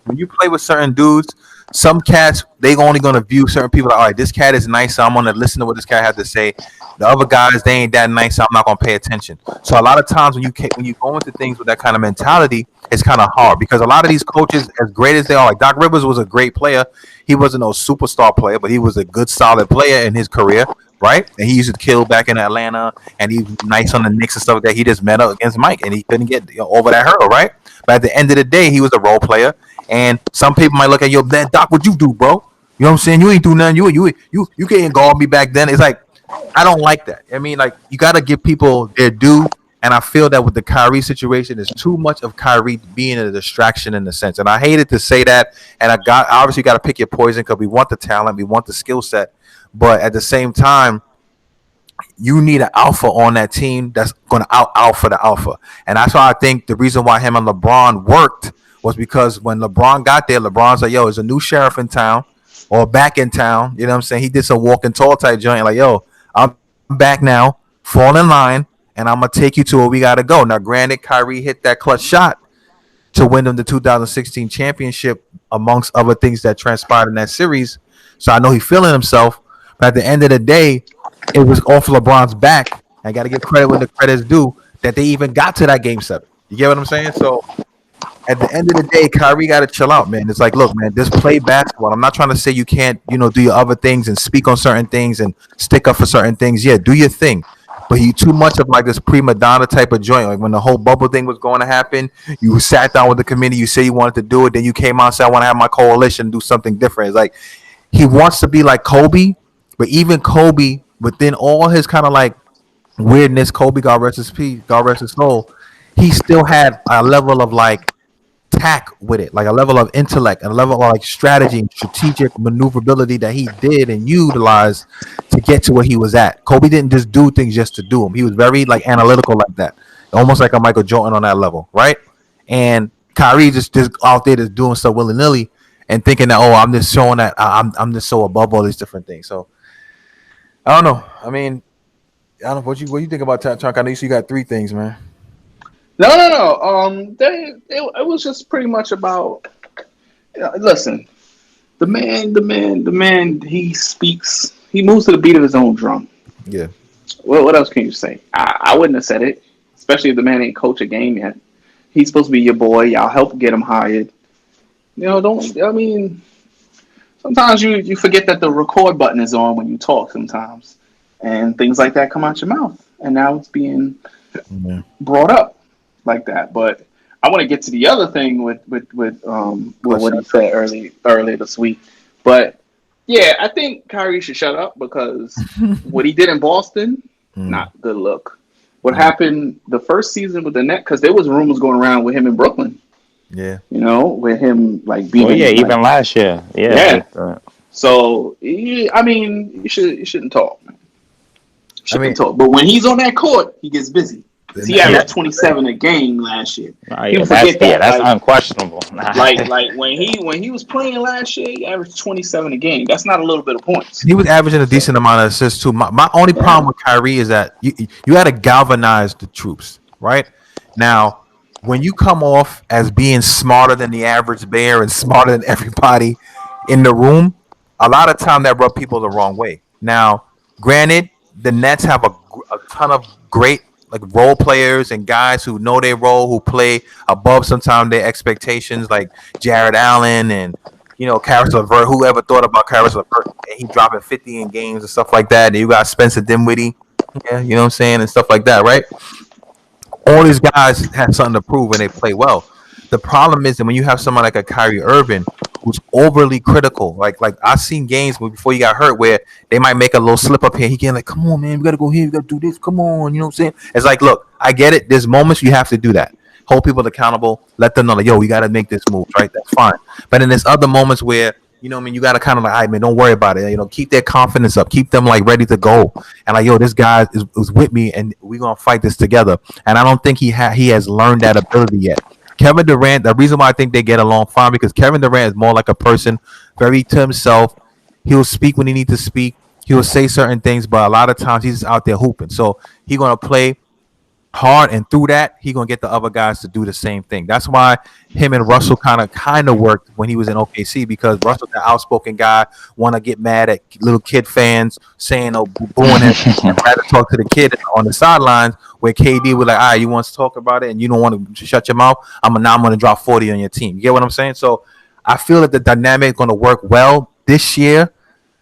When you play with certain dudes, some cats they only gonna view certain people like, all right, this cat is nice, so I'm gonna listen to what this cat has to say. The other guys, they ain't that nice, so I'm not gonna pay attention. So a lot of times when you go into things with that kind of mentality, it's kind of hard because a lot of these coaches, as great as they are, like Doc Rivers was a great player. He wasn't no superstar player, but he was a good, solid player in his career, right? And he used to kill back in Atlanta, and he was nice on the Knicks and stuff like that. He just met up against Mike, and he couldn't get over that hurdle, right? But at the end of the day, he was a role player. And some people might look at you, man, Doc, what you do, bro? You know what I'm saying? You ain't do nothing. You can't guard me back then. It's like I don't like that. I mean, like you got to give people their due. And I feel that with the Kyrie situation, there's too much of Kyrie being a distraction in a sense. And I hated to say that. And obviously got to pick your poison because we want the talent, we want the skill set, but at the same time, you need an alpha on that team that's going to out alpha the alpha. And that's why I think the reason why him and LeBron worked was because when LeBron got there, LeBron's like, yo, there's a new sheriff in town or back in town. You know what I'm saying? He did some walking tall type joint like, yo, I'm back now, fall in line, and I'm going to take you to where we got to go. Now, granted, Kyrie hit that clutch shot to win them the 2016 championship amongst other things that transpired in that series. So I know he's feeling himself. But at the end of the day, it was off LeBron's back. I got to give credit when the credit's due that they even got to that game 7. You get what I'm saying? So at the end of the day, Kyrie got to chill out, man. It's like, look, man, just play basketball. I'm not trying to say you can't, do your other things and speak on certain things and stick up for certain things. Yeah, do your thing. But you too much of like this prima donna type of joint. Like when the whole bubble thing was going to happen, you sat down with the committee, you say you wanted to do it, then you came out and said, I want to have my coalition do something different. It's like he wants to be like Kobe, but even Kobe, within all his kind of like weirdness, Kobe, God rest his peace, God rest his soul, he still had a level of like tact with it, like a level of intellect, and a level of like strategy and strategic maneuverability that he did and utilized to get to where he was at. Kobe didn't just do things just to do them. He was very like analytical like that, almost like a Michael Jordan on that level, right? And Kyrie just out there just doing stuff willy nilly and thinking that I'm just showing that I'm just so above all these different things. So I don't know. I mean, I don't know what you think about Chunk. I know you got 3 things, man. No. It was just pretty much about. Listen, the man. He speaks. He moves to the beat of his own drum. Yeah. What else can you say? I wouldn't have said it, especially if the man ain't coach a game yet. He's supposed to be your boy. Y'all help get him hired. Don't. I mean, sometimes you forget that the record button is on when you talk. Sometimes, and things like that come out your mouth, and now it's being brought up like that. But I want to get to the other thing with what he said earlier this week. But yeah, I think Kyrie should shut up because what he did in Boston, not good look. What happened the first season with the Nets, because there was rumors going around with him in Brooklyn. Yeah. With him like being. Well, yeah, even last year. Yeah. So I mean, you shouldn't talk, man. You I shouldn't mean, talk. But when he's on that court, he gets busy. Because he and Yeah, averaged that's 27 a game last year. nah, People yeah, forget that. that's unquestionable. Like when he was playing last year, he averaged 27 a game. That's not a little bit of points. he was averaging a So decent amount of assists too. My only yeah. problem with Kyrie is that you got to galvanize the troops, right? Now, when you come off as being smarter than the average bear and smarter than everybody in the room, a lot of time that rub people the wrong way. Now, granted, the Nets have a ton of great like role players and guys who know their role, who play above sometimes their expectations, like Jared Allen and Karis LeVert. Whoever thought about Karis LeVert and he dropping 50 in games and stuff like that. And you got Spencer Dinwiddie, yeah, you know what I'm saying, and stuff like that, right? All these guys have something to prove and they play well. The problem is that when you have someone like a Kyrie Irving who's overly critical, like I've seen games before he got hurt where they might make a little slip up here. He can like, come on, man, we gotta go here, we gotta do this. Come on, you know what I'm saying? It's like, look, I get it. There's moments you have to do that. Hold people accountable. Let them know, like, yo, we gotta make this move, right? That's fine. But then there's other moments where what I mean, you gotta kind of like, all right, man, don't worry about it. Keep their confidence up, keep them like ready to go, and like, yo, this guy is with me, and we're gonna fight this together. And I don't think he has learned that ability yet. Kevin Durant, the reason why I think they get along fine because Kevin Durant is more like a person, very to himself. He'll speak when he needs to speak. He'll say certain things, but a lot of times he's just out there hooping. So he's gonna play hard, and through that, he gonna get the other guys to do the same thing. That's why him and Russell kind of worked when he was in OKC because Russell's the outspoken guy, want to get mad at little kid fans saying oh booing him, and rather talk to the kid on the sidelines where KD was like, all right, you want to talk about it and you don't want to shut your mouth. I'm gonna drop 40 on your team. You get what I'm saying? So I feel that the dynamic is gonna work well this year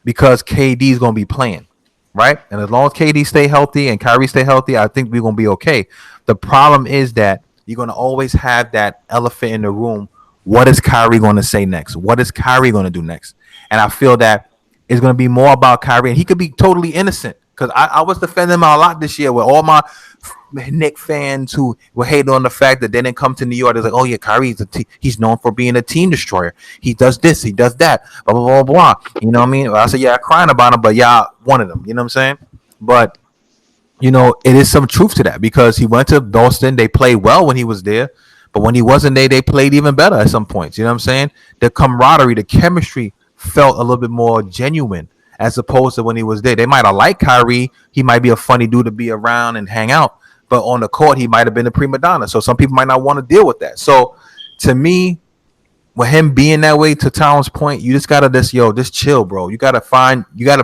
because KD is going to be playing, right? And as long as KD stay healthy and Kyrie stay healthy, I think we're going to be okay. The problem is that you're going to always have that elephant in the room. What is Kyrie going to say next? What is Kyrie going to do next? And I feel that it's going to be more about Kyrie, and he could be totally innocent because I was defending him a lot this year with all my Nick fans who were hating on the fact that they didn't come to New York. They're like, oh yeah, he's known for being a team destroyer. He does this, he does that, blah blah blah blah. You know what I mean? I said, yeah, crying about him, but y'all wanted him. You know what I'm saying? But it is some truth to that because he went to Boston. They played well when he was there, but when he wasn't there, they played even better at some points. You know what I'm saying? The camaraderie, the chemistry felt a little bit more genuine as opposed to when he was there. They might have liked Kyrie. He might be a funny dude to be around and hang out, but on the court, he might have been a prima donna. So some people might not want to deal with that. So to me, with him being that way, to Towns' point, you just gotta just chill, bro. You gotta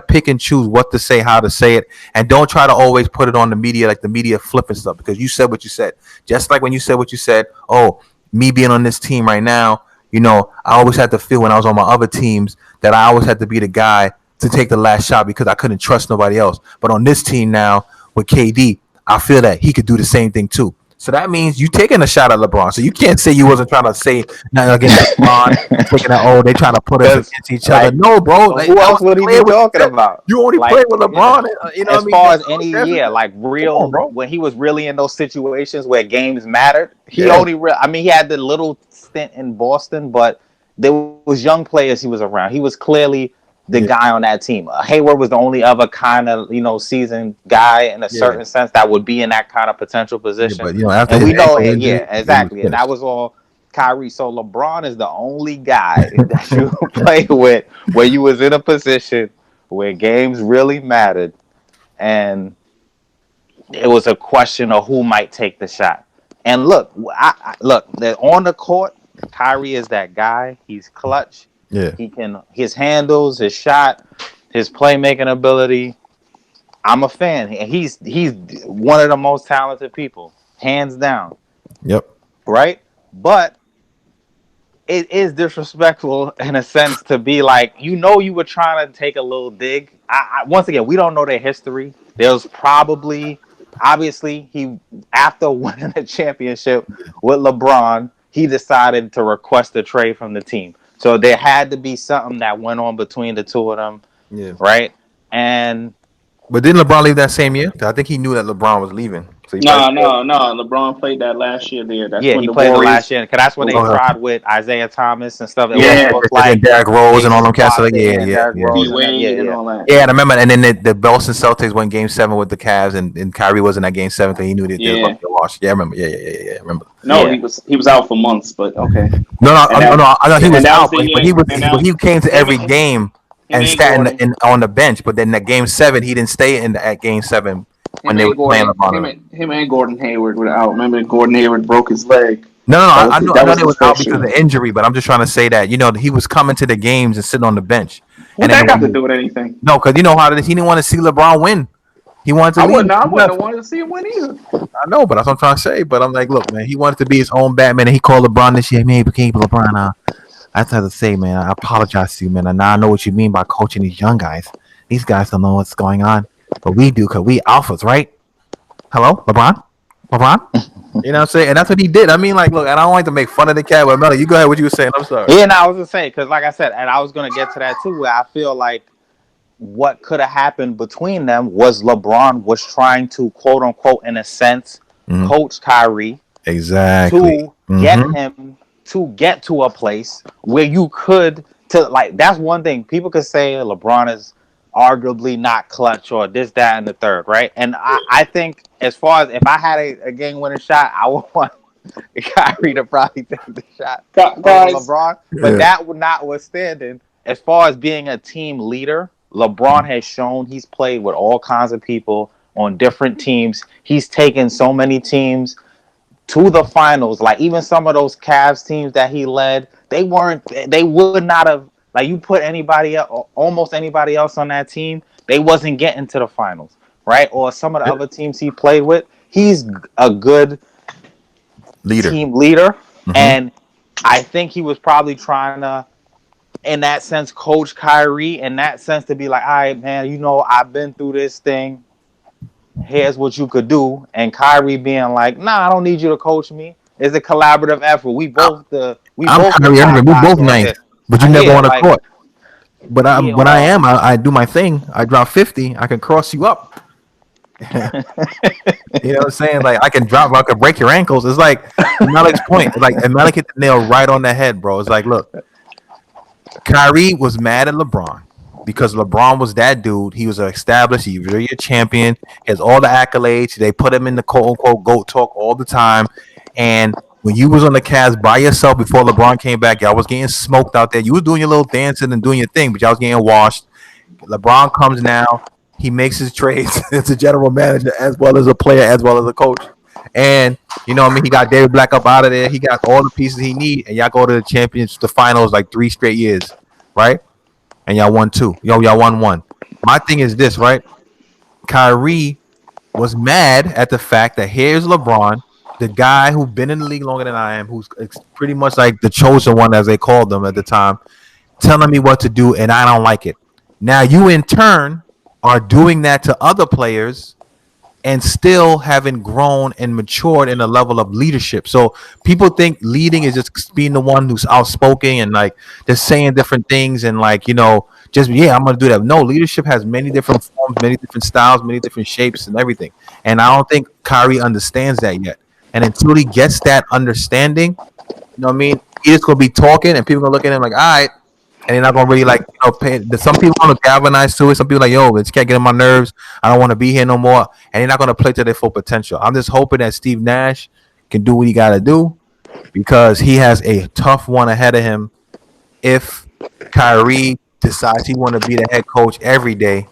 pick and choose what to say, how to say it, and don't try to always put it on the media like the media flipping stuff because you said what you said. Just like when you said what you said, oh, me being on this team right now, I always had to feel when I was on my other teams that I always had to be the guy to take the last shot because I couldn't trust nobody else. But on this team now with KD, I feel that he could do the same thing too. So that means you taking a shot at LeBron. So you can't say you wasn't trying to say nothing against LeBron, thinking that they trying to put us because against each other. like, No, bro. Like who I else was would he be playing with talking you. about? You only play Like, with yeah. LeBron. And, you know what As I mean? far That's as any, yeah, like come on, real bro. when he was really in those situations where games mattered, he Yeah, only I mean, he had the little stint in Boston, but there was young players he was around. He was clearly the yeah, guy on that team. Hayward was the only other kind of seasoned guy in a yeah, certain sense that would be in that kind of potential yeah. position. But after And his we know, ankle injury, yeah, he was exactly. And that finished. was all Kyrie. So LeBron is the only guy that you play with where you was in a position where games really mattered, and it was a question of who might take the shot. And look, look, on the court, Kyrie is that guy. He's clutch. Yeah, His handles, his shot, his playmaking ability. I'm a fan. And he's one of the most talented people, hands down, yep, right? But it is disrespectful in a sense to be like, you were trying to take a little dig. Once again, we don't know their history. There's probably, obviously, he after winning a championship with LeBron, he decided to request a trade from the team. So there had to be something that went on between the two of them, yeah. right? And But didn't LeBron leave that same year? 'Cause I think he knew that LeBron was leaving. So he probably No, no, no. LeBron played that last year there. That's Yeah, when he the played the last Warriors. year because that's when they okay. tried with Isaiah Thomas and stuff. It Yeah, was Yeah, almost and like Derrick Rose and all them Jason cats. Like, Watson yeah, and yeah, Derrick yeah. D Rose and that. Yeah, Wade and yeah. all that. Yeah, I remember. And then the Boston Celtics won Game 7 with the Cavs, and Kyrie was in that Game 7 because he knew that they was about Yeah. to get washed. Yeah, I remember. Yeah. I remember. No, Yeah. he was out for months, but okay. No, no, And that no. I know he was and that was out, the but year. And but that he came to him every and game him and and sat Gordon, on the bench. But then that Game 7, he didn't stay at Game 7 when him they were and playing Gordon, LeBron. And them. him and Gordon Hayward were out. Remember, Gordon Hayward broke his leg. No, That was I that know was they the was out first because year. of injury, but I'm just trying to say that he was coming to the games and sitting on the bench, What and then that got to do with anything? no, because you know how it is. He didn't want to see LeBron win. He wanted to I leave. wouldn't. I He wouldn't have left. wanted to see him win either. I know, but that's what I'm trying to say. But I'm like, look, man, he wanted to be his own Batman, and he called LeBron this year. Man, he became LeBron. I just have to say, man, I apologize to you, man. And now I know what you mean by coaching these young guys. These guys don't know what's going on, but we do because we alphas, right? Hello, LeBron? LeBron? You know what I'm saying? And that's what he did. I mean, like, look, and I don't like to make fun of the cat, but Melly, you go ahead. What you were saying? I'm sorry. Yeah, and I was gonna say because, like I said, and I was gonna get to that too. Where I feel like what could have happened between them was LeBron was trying to quote unquote, in a sense, Mhm. coach Kyrie Exactly. to get Mm-hmm. him to get to a place where you could to like. That's one thing people could say LeBron is arguably not clutch or this, that, and the third, right? And I think as far as if I had a game winning shot, I would want Kyrie to probably take the shot over Guys, LeBron. But Yeah. that would notwithstanding, as far as being a team leader, LeBron has shown he's played with all kinds of people on different teams. He's taken so many teams to the finals. Like even some of those Cavs teams that he led, they weren't. They would not have. Like you put anybody else, almost anybody else on that team, they wasn't getting to the finals, right? Or some of the other teams he played with. He's a good Leader. team leader, Mm-hmm. and I think he was probably trying to, in that sense, coach Kyrie in that sense to be like, all right, man, I've been through this thing. Here's what you could do, and Kyrie being like, nah, I don't need you to coach me. It's a collaborative effort. We I'm both the Kyrie Irving. top We guys both on nice, here. but you never Yeah, on the like court. But yeah, when I am, I do my thing. I drop 50. I can cross you up. You know what I'm saying? Like I can break your ankles. It's like Malik's point. Like and Malik hit the nail right on the head, bro. It's like, look, Kyrie was mad at LeBron because LeBron was that dude. He was established. He was really a champion. He has all the accolades. They put him in the quote unquote GOAT talk all the time. And when you was on the Cavs by yourself before LeBron came back, y'all was getting smoked out there. You was doing your little dancing and doing your thing, but y'all was getting washed. LeBron comes now. He makes his trades as a general manager as well as a player as well as a coach. And you know what I mean? He got David Black up out of there. He got all the pieces he need. And y'all go to the champions, the finals like 3 straight years, right? And y'all won two. Y'all won one. My thing is this, right? Kyrie was mad at the fact that here's LeBron, the guy who's been in the league longer than I am, who's pretty much like the chosen one, as they called them at the time, telling me what to do, and I don't like it. Now you in turn are doing that to other players and still haven't grown and matured in a level of leadership. So people think leading is just being the one who's outspoken and like just saying different things and like, just I'm gonna do that. No, leadership has many different forms, many different styles, many different shapes and everything. And I don't think Kyrie understands that yet. And until he gets that understanding, you know what I mean? He's just gonna be talking and people gonna look at him like, all right, and they're not gonna really like pay. Some people want to galvanize to it. Some people like, yo, this can't get on my nerves. I don't want to be here no more. And they're not gonna play to their full potential. I'm just hoping that Steve Nash can do what he got to do because he has a tough one ahead of him. If Kyrie decides he want to be the head coach every day,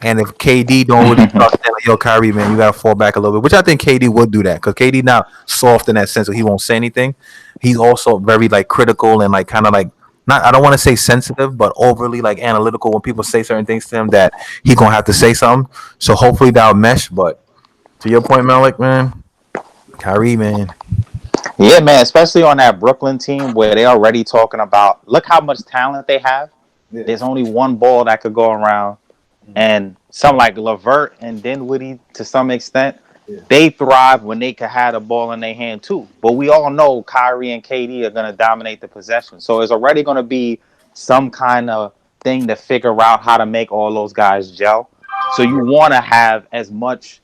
and if KD don't really trust him, like, yo, Kyrie, man, you gotta fall back a little bit. Which I think KD would do that because KD not soft in that sense, so he won't say anything. He's also very like critical and like kind of like not. I don't want to say sensitive, but overly like analytical when people say certain things to him that he gonna have to say something. So hopefully that'll mesh. But to your point, Malik, man, Kyrie, man, yeah, man, especially on that Brooklyn team where they're already talking about look how much talent they have. yeah, There's only one ball that could go around, and some like Levert and Dinwiddie to some extent, yeah. they thrive when they can have the ball in their hand too. But we all know Kyrie and KD are going to dominate the possession, so it's already going to be some kind of thing to figure out how to make all those guys gel. So you want to have as much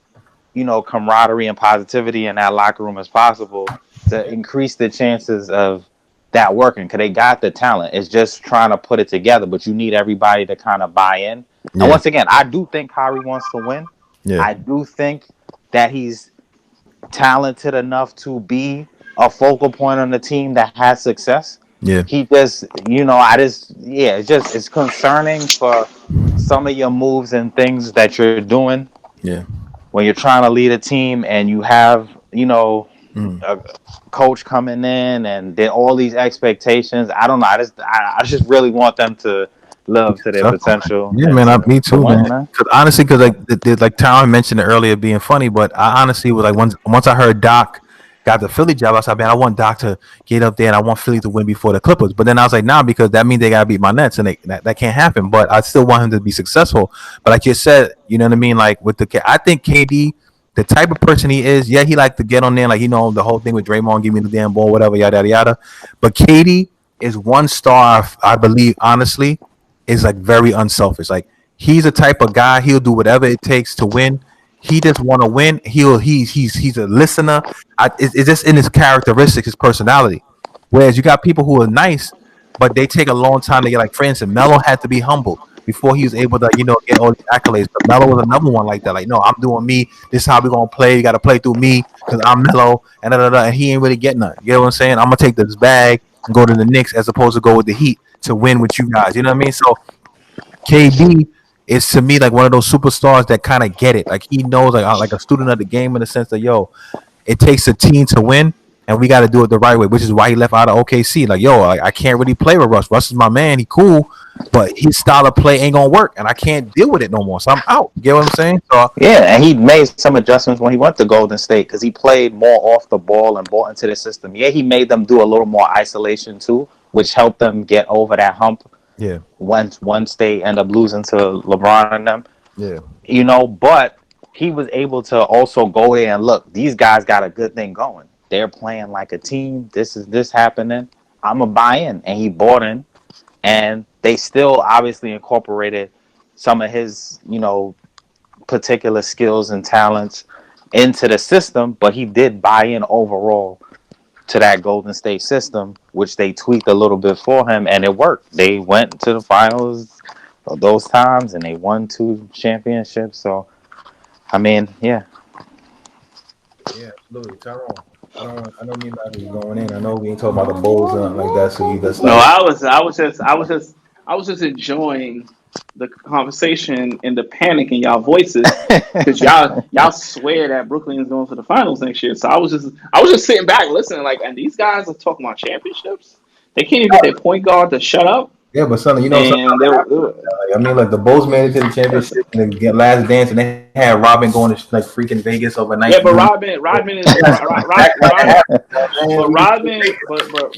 camaraderie and positivity in that locker room as possible to increase the chances of that working. Because they got the talent. It's just trying to put it together. But you need everybody to kind of buy in. And Yeah, once again, I do think Kyrie wants to win. yeah, I do think that he's talented enough to be a focal point on the team that has success. yeah, He just, it's concerning for some of your moves and things that you're doing yeah. when you're trying to lead a team and you have, Mm. a coach coming in and then all these expectations. I don't know. I just really want them to live to their Successful, man. potential Yeah, and man. Me to too, man. win, man. Because honestly, because like Tyron mentioned it earlier, being funny, but I honestly was like, once I heard Doc got the Philly job, I said, man, I want Doc to get up there and I want Philly to win before the Clippers. But then I was like, nah, because that means they gotta beat my Nets, and that can't happen. But I still want him to be successful. But like you said, you know what I mean? Like with I think KD. The type of person he is, yeah, he like to get on there, like the whole thing with Draymond, give me the damn ball, whatever, yada yada yada. But KD is one star, I believe, honestly, is like very unselfish. Like he's a type of guy, he'll do whatever it takes to win. He just want to win. He's a listener. It's just in his characteristics, his personality. Whereas you got people who are nice, but they take a long time to get. Like for instance, Melo had to be humbled before he was able to get all these accolades. But Melo was another one like that. Like no, I'm doing me. This is how we gonna play. You got to play through me because I'm Melo and da, da, da, and he ain't really getting nothing. You know what I'm saying? I'm gonna take this bag and go to the Knicks as opposed to go with the Heat to win with you guys. You know what I mean? So KD is to me like one of those superstars that kind of get it. Like he knows like a student of the game in the sense that it takes a team to win, and we got to do it the right way. Which is why he left out of OKC. Like I can't really play with Russ. Russ is my man. He cool, but his style of play ain't gonna work, and I can't deal with it no more. So I'm out. You get what I'm saying? So Yeah, and he made some adjustments when he went to Golden State because he played more off the ball and bought into the system. Yeah, he made them do a little more isolation too, which helped them get over that hump yeah, once they end up losing to LeBron and them. yeah, But he was able to also go there and look, these guys got a good thing going. They're playing like a team. This happening. I'm a buy in, and he bought in, and they still obviously incorporated some of his particular skills and talents into the system, but he did buy in overall to that Golden State system, which they tweaked a little bit for him, and it worked. They went to the finals those times, and they won 2 championships. So, I mean, yeah. yeah, absolutely. Tyrone. I don't need that going in. I know we ain't talking about the Bulls and nothing like that. So you just No, like I was just enjoying the conversation and the panic in y'all voices because y'all swear that Brooklyn is going to the finals next year. So I was just sitting back listening, like, and these guys are talking about championships. They can't even get their point guard to shut up, yeah, but something sometimes and it happens like that. Like, I mean, like the Bulls made it to the championship and the last dance, and they had Robin going to like freaking Vegas overnight. yeah, To but do Rodman is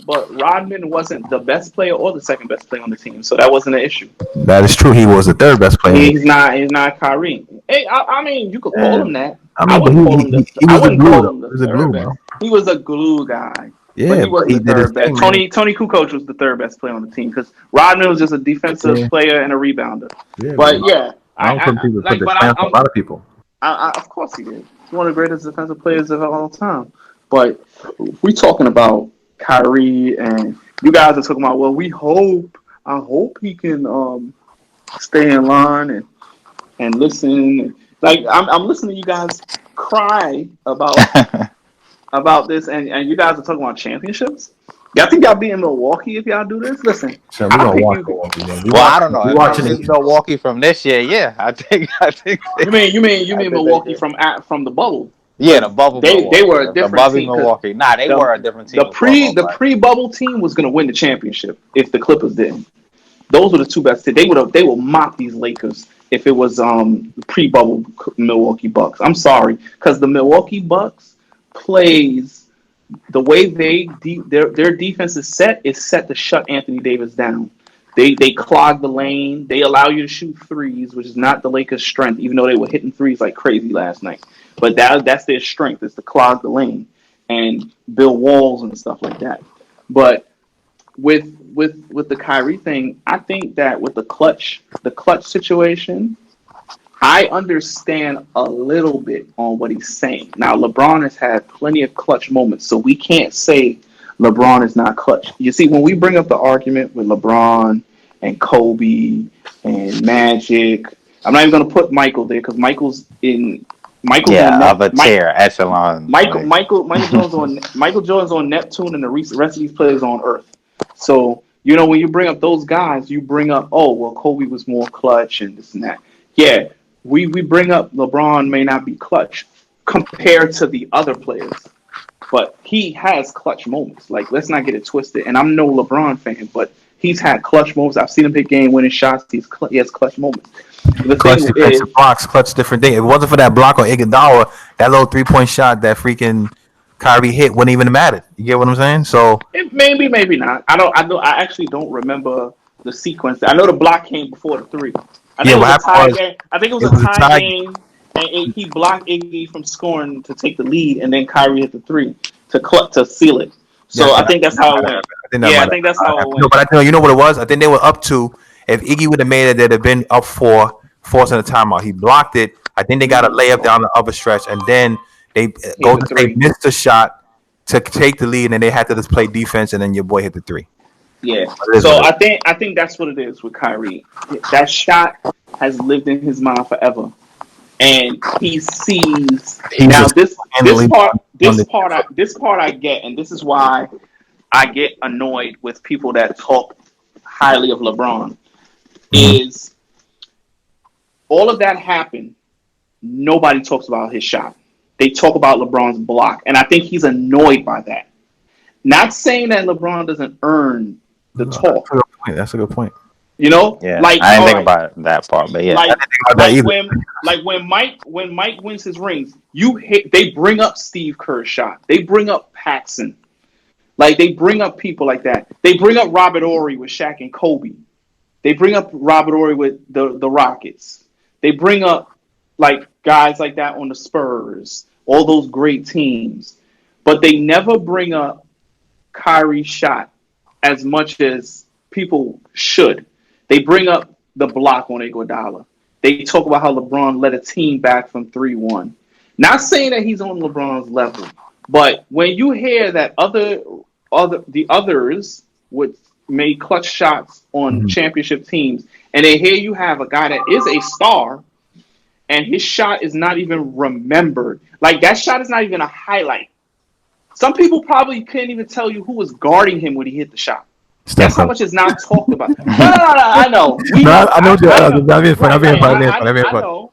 but Rodman wasn't the best player or the second best player on the team, so that wasn't an issue. That is true. He was the third best player. He's not Kyrie. Hey, I mean, you could call Yeah. him that. I I mean, but wouldn't call him he I was the wouldn't glue call though. him He the was the third glue, best. bro. He was a glue guy, but Yeah, he but wasn't he the did his third best. thing, man. Tony Kukoc was the third best player on the team because Rodman was just a defensive Yeah, player and a rebounder. yeah, but But yeah, Ron put the clamp on a lot of people. of course he did. He's one of the greatest defensive players of all time. But we talking about Kyrie, and you guys are talking about. Well, I hope he can stay in line and listen. Like I'm listening to you guys cry about this, and you guys are talking about championships. Y'all think y'all be in Milwaukee if y'all do this? Listen, So we I gonna think watch you. Milwaukee, man. Well, I don't know. We If watching this is the Milwaukee from this year, yeah, I think You I mean think they Milwaukee do. from the bubble? Yeah, the Because bubble they Milwaukee, were a the different bubble team. Because Milwaukee. Nah, they were a different team before though. the But pre bubble team was going to win the championship if the Clippers didn't. Those were the two best. They would mock these Lakers if it was pre bubble Milwaukee Bucks. I'm sorry, because the Milwaukee Bucks plays the way their defense is set to shut Anthony Davis down. They clog the lane. They allow you to shoot threes, which is not the Lakers' strength, even though they were hitting threes like crazy last night. But that's their strength, is to clog the lane and build walls and stuff like that. But with the Kyrie thing, I think that with the clutch situation, I understand a little bit on what he's saying. Now, LeBron has had plenty of clutch moments, so we can't say LeBron is not clutch. You see, when we bring up the argument with LeBron and Kobe and Magic, I'm not even going to put Michael there because Michael's on Yeah, of net. a tier echelon. Like, Michael Jordan's on Neptune, and the rest of these players on Earth. So when you bring up those guys, you bring up, oh well, Kobe was more clutch and this and that. Yeah, we bring up LeBron may not be clutch compared to the other players, but he has clutch moments. Like, let's not get it twisted. And I'm no LeBron fan, but he's had clutch moments. I've seen him hit game-winning shots. He has clutch moments. The Clutch thing is, defensive blocks, clutch different thing. If it wasn't for that block on Iguodala, that little 3-point shot that freaking Kyrie hit wouldn't even have mattered. You get what I'm saying? So it maybe not. I actually don't remember the sequence. I know the block came before the three. I yeah, think it what was a happened tie was game. I think it was it a was a tie tie. game, and he blocked Iggy from scoring to take the lead, and then Kyrie hit the three to seal it. So Yes, I think that's how it went. I think that Yeah, might I think that's have how it happened. No, went. but I tell you, know what it was? I think they were up to. If Iggy would have made it, they'd have been up 4, forcing a timeout. He blocked it. I think they got a layup down the upper stretch, and then they Hit the Golden State three. missed a shot to take the lead, and then they had to just play defense, and then your boy hit the three. Yeah. But it is So what it I think that's what it is with Kyrie. That shot has lived in his mind forever, and he sees is. He's now just this this handling part on this the part I this part I get, and this is why I get annoyed with people that talk highly of LeBron. Mhm. Is all of that happened? Nobody talks about his shot. They talk about LeBron's block, and I think he's annoyed by that. Not saying that LeBron doesn't earn the That's a talk. good point. That's a good point. yeah, Like, I didn't all think right, about that part, but yeah. I like didn't think about that like either. when Mike wins his rings, they bring up Steve Kerr's shot. They bring up Paxson. Like, they bring up people like that. They bring up Robert Ory with Shaq and Kobe. They bring up Robert Ory with the Rockets. They bring up like guys like that on the Spurs. All those great teams, but they never bring up Kyrie shot as much as people should. They bring up the block on Iguodala. They talk about how LeBron led a team back from 3-1. Not saying that he's on LeBron's level, but when you hear that the others would made clutch shots on Mhm. championship teams, and then here you have a guy that is a star, and his shot is not even remembered. Like, that shot is not even a highlight. Some people probably can't even tell you who was guarding him when he hit the shot. That's Steph how Curry. much is now talked about. No. I know. We No, know. I know. I know. I'm being funny. I'm Right, being right. funny. I'm being I funny. know.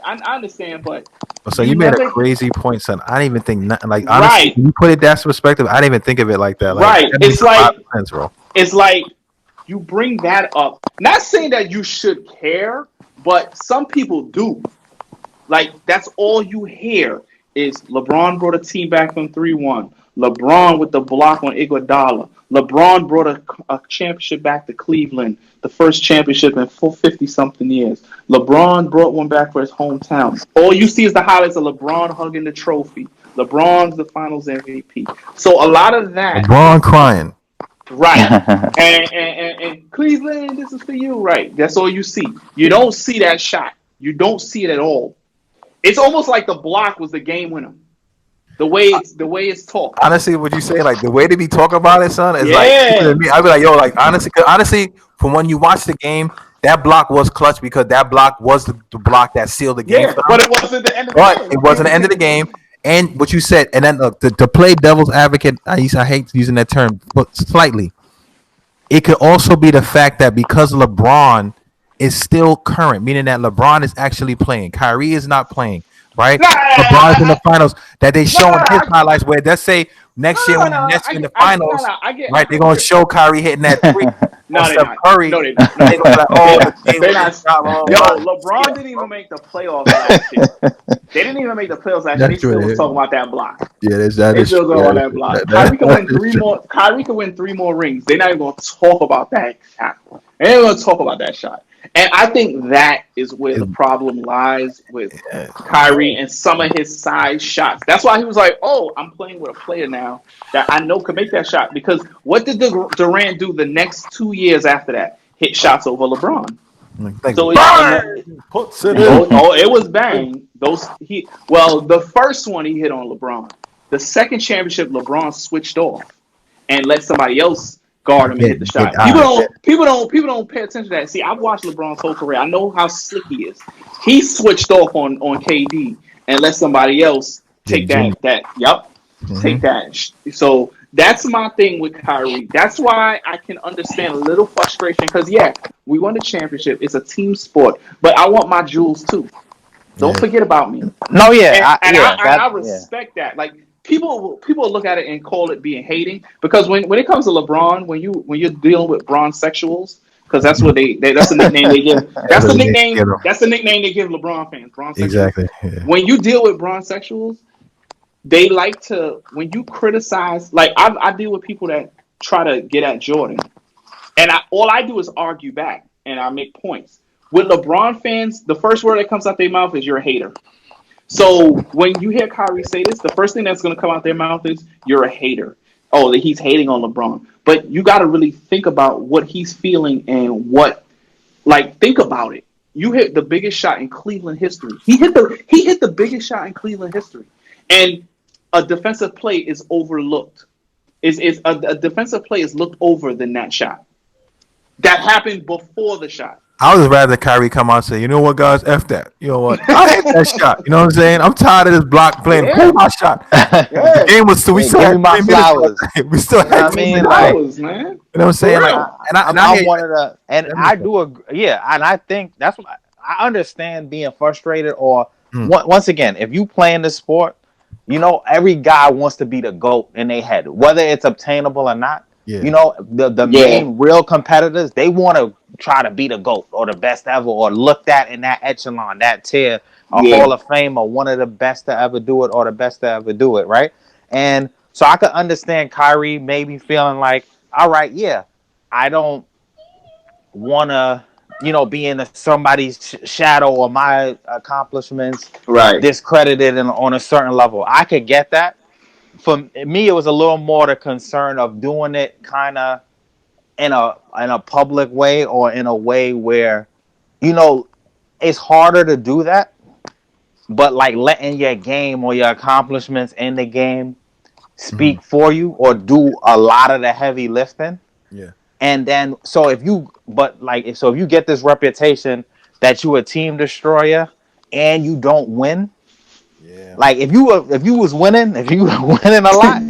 I understand, but So you you made a never. crazy point, son. I didn't even think nothing. Like, honestly, Right, when you put it that perspective, I didn't even think of it like that. Like, right. that makes a lot of sense, bro. It's like you bring that up. Not saying that you should care, but some people do. Like, that's all you hear is LeBron brought a team back from 3-1. LeBron with the block on Iguodala. LeBron brought a championship back to Cleveland, the first championship in 50 something years. LeBron brought one back for his hometown. All you see is the highlights of LeBron hugging the trophy. LeBron's the Finals MVP. So a lot of that, LeBron crying. right? And Cleveland, this is for you, right? That's all you see. You don't see that shot. You don't see it at all. It's almost like the block was the game winner. The way it's talked. Honestly, what you say, like the way they be talking about it, son, is like Yeah. to me. I be like, yo, like honestly, from when you watch the game, that block was clutch because that block was the block that sealed the game Yeah, for them. but it wasn't the end of the But game. it wasn't the end of the game. And what you said, and then look, to play devil's advocate, I hate using that term, but slightly. It could also be the fact that because LeBron is still current, meaning that LeBron is actually playing, Kyrie is not playing, right? Nah, LeBron's in the finals. That they no, showing his highlights where let's say next year when the Nets I win the get, finals, I right? They're get gonna what you're. show Kyrie hitting that three or No, they're Steph not. Curry. No, they're not. No, And they're they're gonna be not. like, oh, They're the not. game They're was not. shot, blah, Yo, blah, blah. LeBron didn't even make the playoffs last year. They didn't even make the playoffs last year. They That's still was true. talking about that block. Yeah, that They is still true. talking about that block. That is true. Kyrie can win 3 more rings. They're not even gonna talk about that shot. They ain't gonna talk about that shot. And I think that is where the problem lies with Kyrie and some of his size shots. That's why he was like, "Oh, I'm playing with a player now that I know can make that shot." Because what did Durant do the next 2 years after that? Hit shots over LeBron. Thanks. So Bang! Puts it in. it was bang. The first one he hit on LeBron. The second championship, LeBron switched off and let somebody else guard him and hit the shot. People don't pay attention to that. See, I've watched LeBron's whole career. I know how slick he is. He switched off on KD and let somebody else take Jimmy. take that. So that's my thing with Kyrie. That's why I can understand a little frustration because we won the championship. It's a team sport, but I want my jewels too. Don't forget about me. No, I respect that. Like people look at it and call it being hating because when it comes to LeBron, when you're dealing with bronze sexuals, because that's what that's the nickname they give. That's the nickname they give LeBron fans. Bronze sexuals. Exactly. Yeah. When you deal with bronze sexuals, they like to when you criticize. Like I deal with people that try to get at Jordan, and all I do is argue back and I make points. With LeBron fans, the first word that comes out their mouth is "you're a hater." So when you hear Kyrie say this, the first thing that's going to come out their mouth is "you're a hater." Oh, that he's hating on LeBron. But you got to really think about what he's feeling and think about it. You hit the biggest shot in Cleveland history. He hit the biggest shot in Cleveland history, and a defensive play is overlooked. Is a defensive play is looked over than that shot. That happened before the shot. I would rather Kyrie come out and say, you know what, guys, F that. You know what? I hate that shot. You know what I'm saying? I'm tired of this block playing. Yeah. Hold my shot. The game was still, we still had my 3 flowers. minutes. We still had 3 minutes. Flowers, man. You know what I'm saying? Like, I'm one of the, and I do agree. Yeah, and I think that's what I understand being frustrated. Or once again, if you play in the sport, every guy wants to be the GOAT in their head, whether it's obtainable or not. Yeah. The main real competitors, they want to try to be the GOAT or the best ever or looked at in that echelon, that tier, a Hall of Fame or one of the best to ever do it or the best to ever do it, right? And so I could understand Kyrie maybe feeling like, all right, I don't want to, be in somebody's shadow or my accomplishments discredited on a certain level. I could get that. For me, it was a little more the concern of doing it kind of in a public way or in a way where, it's harder to do that, but like letting your game or your accomplishments in the game speak for you or do a lot of the heavy lifting. Yeah. And then, if you get this reputation that you a team destroyer and you don't win, like if you was winning, if you were winning a lot,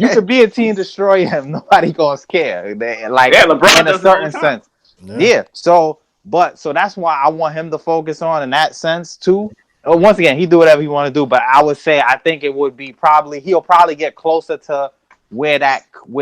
you could be a team destroyer and nobody gonna care. LeBron in a certain sense. Yeah. So that's why I want him to focus on in that sense too. Once again, he do whatever he want to do, but I would say I think it would be he'll probably get closer to where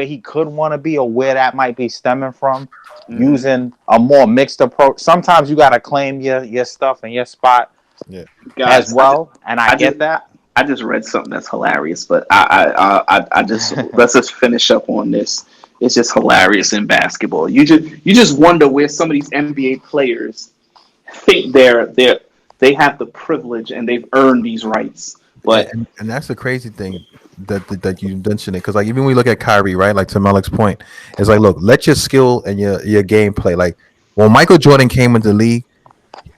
he could want to be or where that might be stemming from, using a more mixed approach. Sometimes you gotta claim your stuff and your spot. Yeah. Guys, as well, I get that. I just read something that's hilarious, but I just let's just finish up on this. It's just hilarious in basketball. You just wonder where some of these NBA players think they have the privilege and they've earned these rights. But and that's the crazy thing that you mentioned it, because like even when we look at Kyrie, right? Like to Malik's point, it's like, look, let your skill and your game play. Like when Michael Jordan came into the league,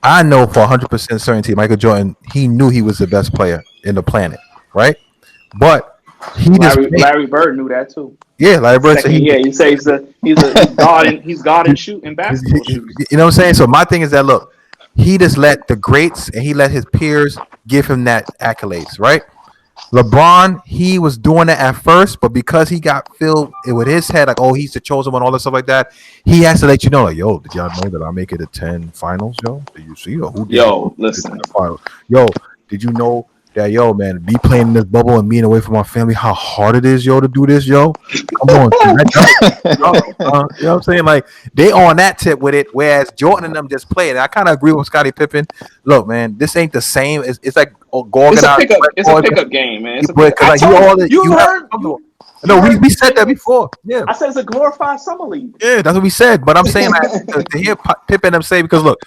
I know for 100% certainty, Michael Jordan, he knew he was the best player in the planet, right? But Larry Bird knew that too. Yeah, Larry Bird said he says he's God and shoot in basketball shoes. You know what I'm saying? So my thing is that, look, he just let the greats and he let his peers give him that accolades, right? LeBron, he was doing it at first, but because he got filled with his head, like, oh, he's the chosen one, all that stuff like that, he has to let you know, like, yo, did y'all know that I make it to 10 finals, yo? Did you see? Who did listen. Finals? Yo, did you know that, yo, man, be playing in this bubble and being away from my family, how hard it is, yo, to do this, yo? Come on. You know what I'm saying? Like, they on that tip with it, whereas Jordan and them just play it. And I kind of agree with Scottie Pippen. Look, man, this ain't the same. It's like It's a pickup game, man. We said that before. Yeah, I said it's a glorified summer league. Yeah, that's what we said. But I'm saying that to hear Pippen them say, because look,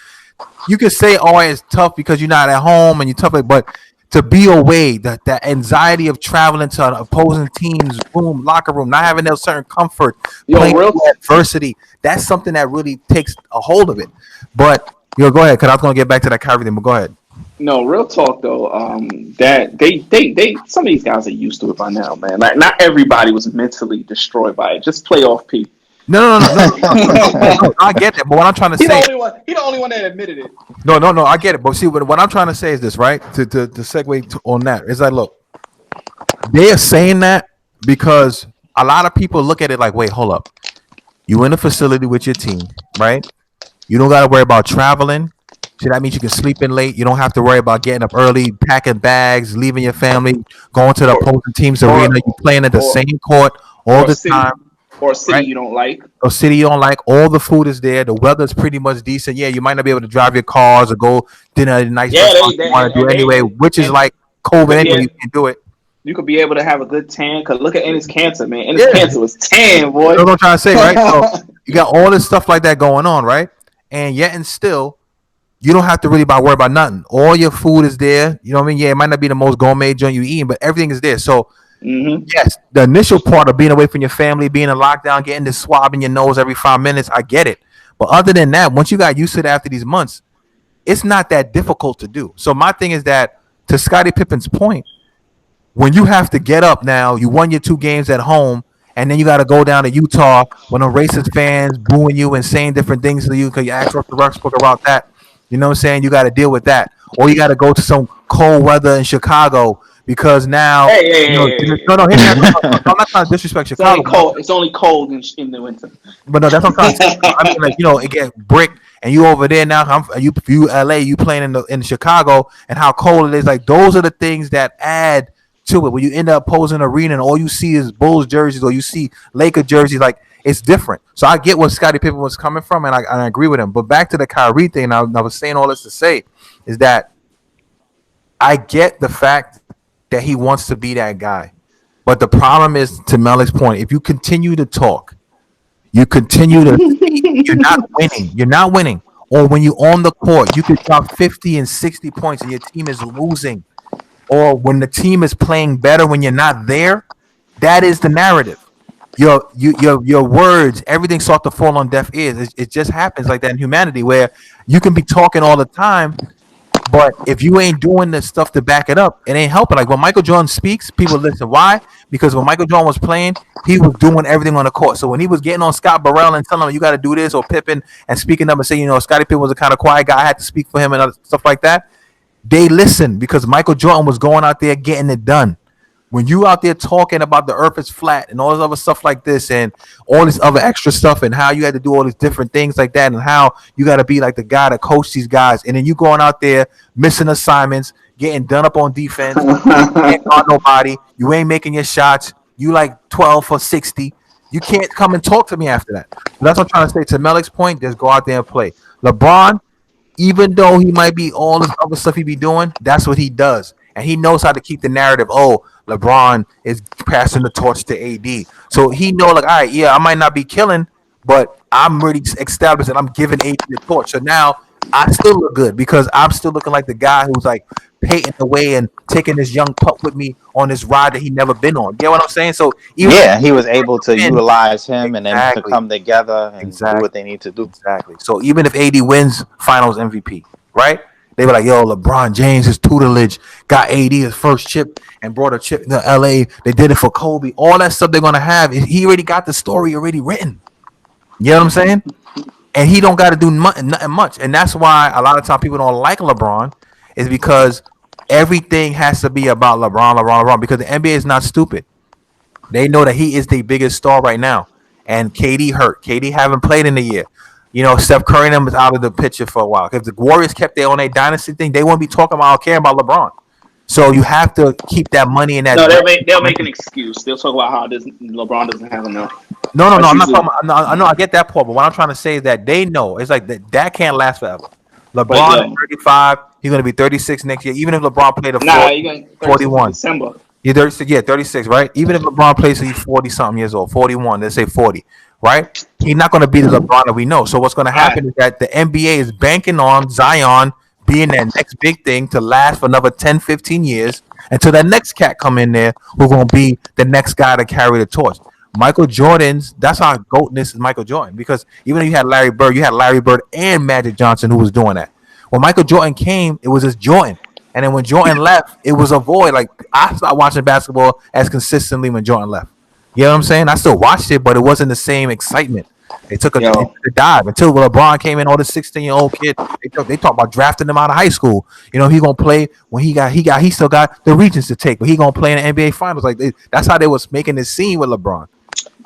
you can say, oh, it's tough because you're not at home and you're tough, but to be away, that anxiety of traveling to an opposing team's locker room, not having that certain comfort, playing through adversity, that's something that really takes a hold of it. But Go ahead, because I was gonna get back to that Kyrie thing, but go ahead. No, real talk though. That they some of these guys are used to it by now, man. Like not everybody was mentally destroyed by it. Just playoff P. No. I get that, but what I'm trying to He the say, only one. He the only one that admitted it. no, I get it. But see, what I'm trying to say is this, right? To segue on that is like, look, they are saying that because a lot of people look at it like, wait, hold up, you in a facility with your team, right? You don't got to worry about traveling. So that means you can sleep in late. You don't have to worry about getting up early, packing bags, leaving your family, going to the Or opposing team's or arena. You playing at the or same court all or a the time, city or a city right? you don't like. A city you don't like, all the food is there. The weather's pretty much decent. Yeah, you might not be able to drive your cars or go dinner at a nice Yeah, restaurant you they want to do and they anyway, which is and like you COVID could be anyway. a, You can't do it. you could be able to have a good tan. Cause look at Ennis Cancer, man. Ennis Yeah, Cancer was tan, that's boy. what I'm trying to say, right? So you got all this stuff like that going on, right? And yet and still, you don't have to really worry about nothing. All your food is there. You know what I mean? Yeah, it might not be the most gourmet joint you eating, but everything is there. So hmm yes, the initial part of being away from your family, being in lockdown, getting this swab in your nose every 5 minutes, I get it. But other than that, once you got used to it after these months, it's not that difficult to do. So my thing is that, to Scottie Pippen's point, when you have to get up now, you won your 2 games at home, and then you got to go down to Utah when the racist fans booing you and saying different things to you because you asked Russell Westbrook about that. You know what I'm saying? You got to deal with that, or you got to go to some cold weather in Chicago because now, Hey, hey, hey, hey, no, hey. no, hear me out. No, no, I'm not trying to disrespect It's only Chicago, cold. It's only cold in the winter. but no, that's what I'm trying to say. I mean, like, it get brick, and you over there now. You LA, you playing in Chicago, and how cold it is. Like, those are the things that add to it. When you end up posing an arena and all you see is Bulls jerseys or you see Laker jerseys, like, it's different. So I get where Scottie Pippen was coming from, and I agree with him. But back to the Kyrie thing, I was saying all this to say is that I get the fact that he wants to be that guy, but the problem is, to Melik's point, if you continue to talk, you continue to see, you're not winning. You're not winning. Or when you're on the court, you could drop 50 and 60 points and your team is losing. Or when the team is playing better when you're not there, that is the narrative. Your words, everything starts to fall on deaf ears. It just happens like that in humanity, where you can be talking all the time, but if you ain't doing the stuff to back it up, it ain't helping. Like when Michael Jordan speaks, people listen. Why? Because when Michael Jordan was playing, he was doing everything on the court. So when he was getting on Scott Burrell and telling him, you got to do this, or Pippen, and speaking up and saying, Scottie Pippen was a kind of quiet guy, I had to speak for him and other stuff like that, they listened because Michael Jordan was going out there getting it done. When you out there talking about the earth is flat and all this other stuff like this and all this other extra stuff and how you had to do all these different things like that and how you got to be like the guy that coach these guys, and then you going out there missing assignments, getting done up on defense, you can't guard nobody, you ain't making your shots, you like 12 for 60, you can't come and talk to me after that. So that's what I'm trying to say. To Melik's point, just go out there and play. LeBron, even though he might be all this other stuff he be doing, that's what he does. And he knows how to keep the narrative. Oh, LeBron is passing the torch to AD. So he know, like, all right, yeah, I might not be killing, but I'm really established and I'm giving AD the torch. So now I still look good because I'm still looking like the guy who's like paving the way and taking this young pup with me on this ride that he never been on. You get what I'm saying? So even Yeah, he was able to if utilize him and them to exactly, come together and do exactly. what they need to do. Exactly. So even if AD wins Finals MVP, right? They were like, "Yo, LeBron James, his tutelage got AD his first chip and brought a chip to LA. They did it for Kobe. All that stuff they're gonna have. He already got the story already written. You know what I'm saying? And he don't got to do nothing much. And that's why a lot of times people don't like LeBron, is because everything has to be about LeBron. Because the NBA is not stupid. They know that he is the biggest star right now. And KD hurt. KD haven't played in a year. Steph Curry and them is out of the picture for a while. If the Warriors kept their on a dynasty thing, they wouldn't be talking about or caring about LeBron. So you have to keep that money in that. No, they'll make an excuse. They'll talk about how LeBron doesn't have enough. No. That's I'm not usually, talking about. No, I know. I get that part, but what I'm trying to say is that they know it's like that can't last forever. but LeBron is 35. He's going to be 36 next year. Even if LeBron played a nah, you got 36 in 41. December. Yeah, 36. Yeah, 36. Right. Even if LeBron plays, till he's 40 something years old, 41. Let's say 40. Right. He's not going to be the LeBron that we know. So what's going to All right. happen is that the NBA is banking on Zion being that next big thing to last for another 10, 15 years until that next cat come in there who's going to be the next guy to carry the torch. Michael Jordan's, that's how GOATness is Michael Jordan. Because even though you had Larry Bird and Magic Johnson who was doing that. When Michael Jordan came, it was just Jordan. And then when Jordan left, it was a void. Like I stopped watching basketball as consistently when Jordan left. You know what I'm saying? I still watched it, but it wasn't the same excitement. It took Yo, a dive until LeBron came in. All the 16-year-old kid, they talk about drafting him out of high school. You know, he gonna play when he still got the regions to take, but he gonna play in the NBA Finals. That's how they was making this scene with LeBron.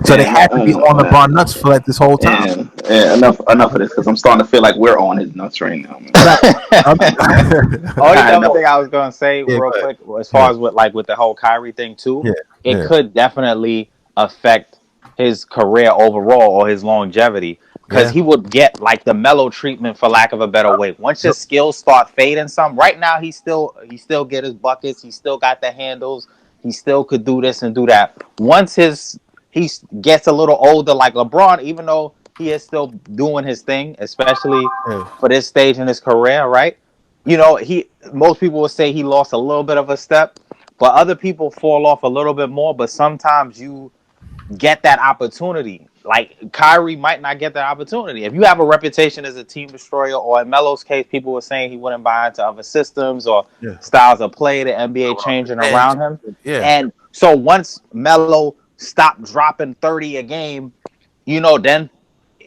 So they and had to be on LeBron nuts for like this whole time. and enough of this because I'm starting to feel like we're on his nuts right now, man. Right. Only I other know. thing I was gonna say Yeah, real go ahead. quick, as Yeah, far as with the whole Kyrie thing too, yeah, it yeah. could definitely affect his career overall or his longevity because Yeah. he would get like the mellow treatment for lack of a better way. Once his Yep. skills start fading some, right now he still get his buckets, he still got the handles, he still could do this and do that. Once he gets a little older, like LeBron, even though he is still doing his thing, especially Yeah. for this stage in his career, right? He most people would say he lost a little bit of a step, but other people fall off a little bit more. But sometimes you get that opportunity. Like Kyrie might not get that opportunity. If you have a reputation as a team destroyer, or in Melo's case, people were saying he wouldn't buy into other systems or Yeah. styles of play, the NBA changing And around him. yeah. And so once Melo stopped dropping 30 a game, then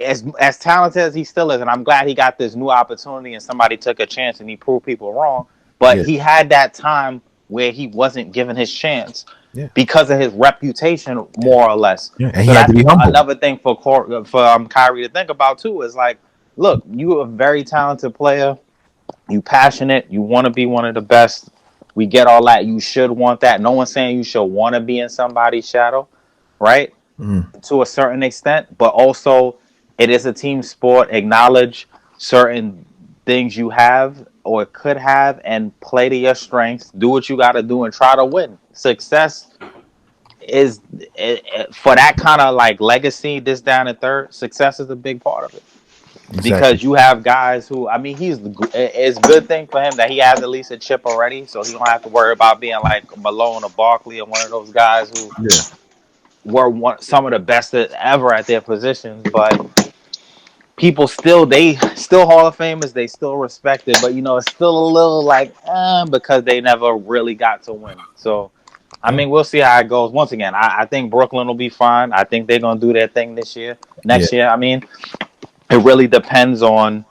as talented as he still is, and I'm glad he got this new opportunity and somebody took a chance and he proved people wrong. But Yeah. he had that time where he wasn't given his chance Yeah. because of his reputation, more or less. Yeah. And he So had to that's be humble. another thing for Kyrie to think about too. Is like, look, you a very talented player. You passionate. You want to be one of the best. We get all that. You should want that. No one's saying you should want to be in somebody's shadow, right? Mm. To a certain extent, but also it is a team sport. Acknowledge certain things you have or could have and play to your strengths. Do what you got to do and try to win. Success is for that kind of like legacy. This down and third, success is a big part of it Exactly. because you have guys who, I mean, it's a good thing for him that he has at least a chip already, so he don't have to worry about being like Malone or Barkley or one of those guys who Yeah. were some of the best ever at their positions. But people they still Hall of Famers, they still respect it, but it's still a little like because they never really got to win. So I Yeah. mean, we'll see how it goes. Once again, I think Brooklyn will be fine. I think they're gonna do their thing this year, Yeah. next year. I mean, it really depends on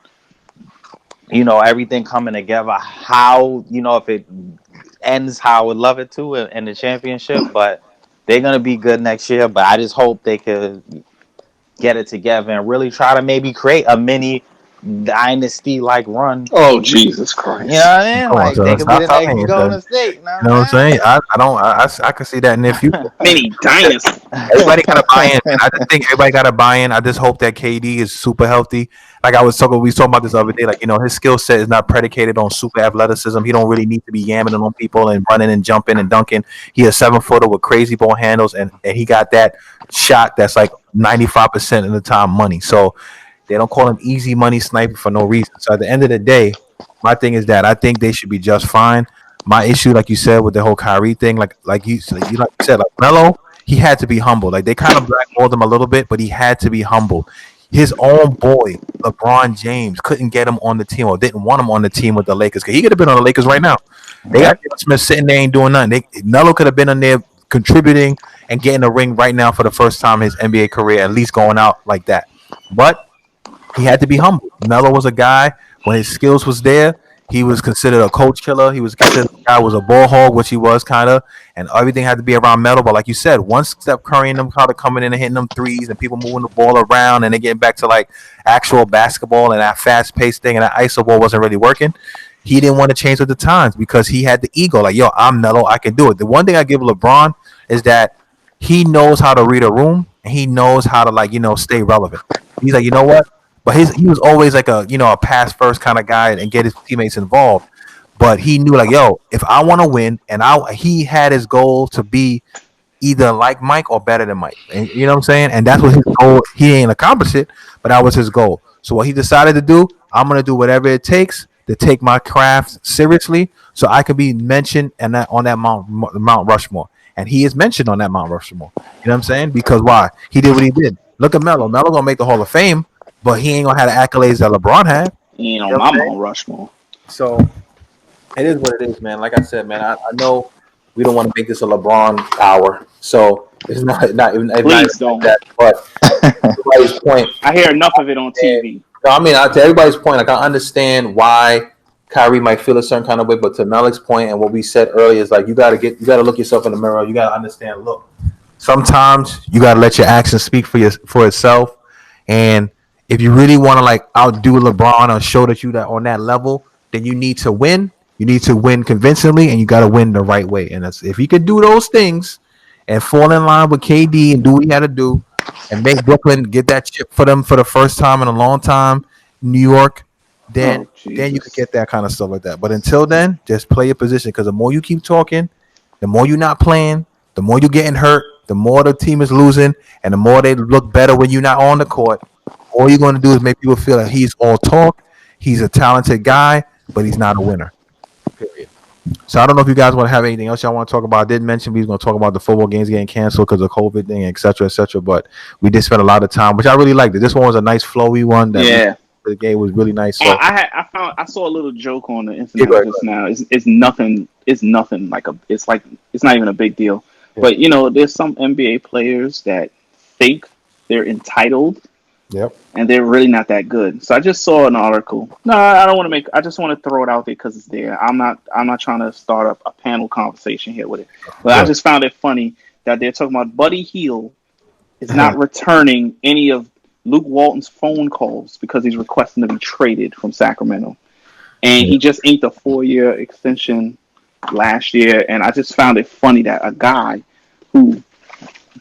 everything coming together. How if it ends how I would love it to in the championship, but they're gonna be good next year. But I just hope they could get it together and really try to maybe create a mini dynasty like run. Oh Jesus You know Christ! what I mean? Come on, Like they son. could be Stop the next talking. Golden State. You know You know what I'm what saying? I don't. I can see that in their future. Mini dynasty. Everybody gotta buy in. Man. I'm I just think everybody gotta buy in. I just hope that KD is super healthy. Like we was talking about this the other day. Like his skill set is not predicated on super athleticism. He don't really need to be yamming it on people and running and jumping and dunking. He a 7-footer with crazy ball handles, and he got that shot that's like 95% of the time money. So they don't call him easy money sniper for no reason. So at the end of the day, my thing is that I think they should be just fine. My issue, like you said, with the whole Kyrie thing, like you said, like Melo, he had to be humble. Like they kind of blackballed him a little bit, but he had to be humble. His own boy, LeBron James, couldn't get him on the team or didn't want him on the team with the Lakers. Cause he could have been on the Lakers right now. They got yep. Jalen Smith sitting there ain't doing nothing. Melo could have been on there contributing and getting a ring right now for the first time in his NBA career, at least going out like that. But he had to be humble. Melo was a guy when his skills was there. He was considered a coach killer. He was considered a guy was a ball hog, which he was kind of, and everything had to be around Melo. But like you said, once Steph Curry and them kind of coming in and hitting them threes, and people moving the ball around, and they getting back to like actual basketball and that fast paced thing, and that iso ball wasn't really working. He didn't want to change with the times because he had the ego. Like, yo, I'm Melo, I can do it. The one thing I give LeBron is that he knows how to read a room and he knows how to stay relevant. He's like, you know what? But he was always like a pass first kind of guy and get his teammates involved. But he knew like, yo, if I want to win, and he had his goal to be either like Mike or better than Mike. And you know what I'm saying? And that's what his goal. He ain't accomplished it, but that was his goal. So what he decided to do, I'm gonna do whatever it takes to take my craft seriously, so I can be mentioned and on that Mount Rushmore. and he is mentioned on that Mount Rushmore. You know what I'm saying? Because why? He did what he did. Look at Melo. Melo gonna make the Hall of Fame, but he ain't gonna have the accolades that LeBron had. He ain't You on know what my I'm saying? Mount Rushmore. So it is what it is, man. Like I said, man, I know we don't want to make this a LeBron hour, so it's not even Please like don't. that. But everybody's point, I hear enough of it on and TV. no, I mean, to everybody's point, like I understand why Kyrie might feel a certain kind of way, but to Malik's point and what we said earlier is like you gotta look yourself in the mirror. You gotta understand. Look, sometimes you gotta let your actions speak for itself, and if you really want to like outdo LeBron or show that you that on that level, then you need to win. You need to win convincingly, and you got to win the right way. And that's if you could do those things and fall in line with KD and do what he had to do, and make Brooklyn get that chip for them for the first time in a long time, New York, then Oh then you could Jesus. get that kind of stuff like that. But until then, just play your position because the more you keep talking, the more you're not playing, the more you're getting hurt, the more the team is losing, and the more they look better when you're not on the court. All you're going to do is make people feel like he's all talk, he's a talented guy, but he's not a winner. Period. So I don't know if you guys want to have anything else y'all want to talk about. I did mention we was going to talk about the football games getting canceled because of COVID thing, et cetera, et cetera. But we did spend a lot of time, which I really liked it. This one was a nice flowy one that we Yeah. the game was really nice. So I saw a little joke on the yeah, go internet ahead, just now. It's nothing. It's nothing like a. It's like it's not even a big deal. go ahead. But there's some NBA players that think they're entitled Yeah. Yep. and they're really not that good. So I just saw an article. No, I don't want to make. I just want to throw it out there because it's there. I'm not. I'm not trying to start up a panel conversation here with it. But I Good. just found it funny that they're talking about Buddy Hield is not returning any of Luke Walton's phone calls because he's requesting to be traded from Sacramento. And Yeah. he just inked a 4-year extension last year. And I just found it funny that a guy who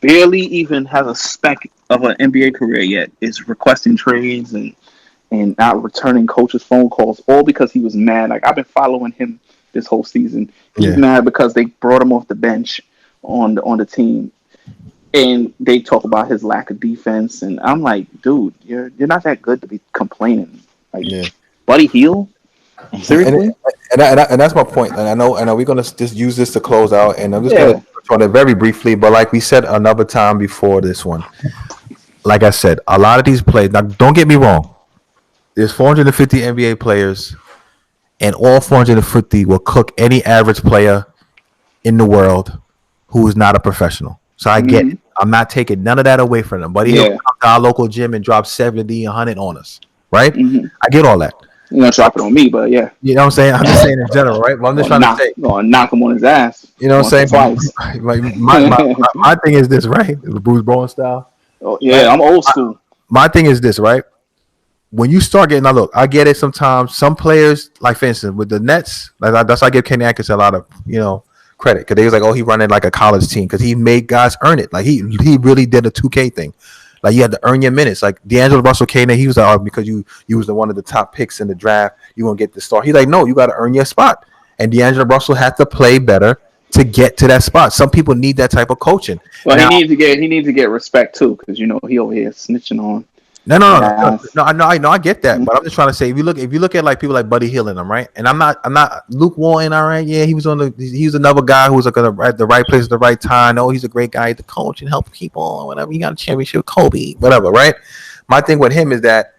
barely even has a speck of an NBA career yet is requesting trades and not returning coaches' phone calls, all because he was mad. Like, I've been following him this whole season. He's Yeah. mad because they brought him off the bench on the team, and they talk about his lack of defense. And I'm like, dude, you're not that good to be complaining. Like, Yeah. Buddy Hield, And seriously? and that's my point. And I know we're gonna just use this to close out, and I'm just gonna Yeah. touch on it very briefly. But like we said another time before this one, like I said, a lot of these plays. Now, don't get me wrong. There's 450 NBA players, and all 450 will cook any average player in the world who is not a professional. So I get Hmm. it. I'm not taking none of that away from them. Buddy, he'll Yeah. come to our local gym and drop 70, 100 on us, right? Hmm. I get all that. You're gonna drop it on me, but yeah, You know what I'm saying? I'm just saying in general, right? But I'm just trying to say, gonna knock him on his ass you know what once or I'm saying? twice. Like my thing is this, right? The Bruce Bowen style, Oh, right? yeah, I'm old school. My thing is this, right? When you start getting, now look, I get it sometimes. Some players, like for instance, with the Nets, that's why I give Kenny Atkinson a lot of, credit. Because they was like, oh, he running like a college team because he made guys earn it. Like he really did a 2K thing. Like you had to earn your minutes. Like D'Angelo Russell came in, he was like, oh, because you was the one of the top picks in the draft, you gonna get the start. He's like, no, you got to earn your spot. And D'Angelo Russell had to play better to get to that spot. Some people need that type of coaching. Well, Now, he needs to get respect too, because he over here snitching on no, no, no, no, guys. no. I get that, but I'm just trying to say, if you look at like people like Buddy Hield and them, right? And I'm not Luke Walton, all right? Yeah, he was another guy who was like at the right place at the right time. Oh, he's a great guy to coach and help people, whatever. He got a championship, Kobe, whatever, right? My thing with him is that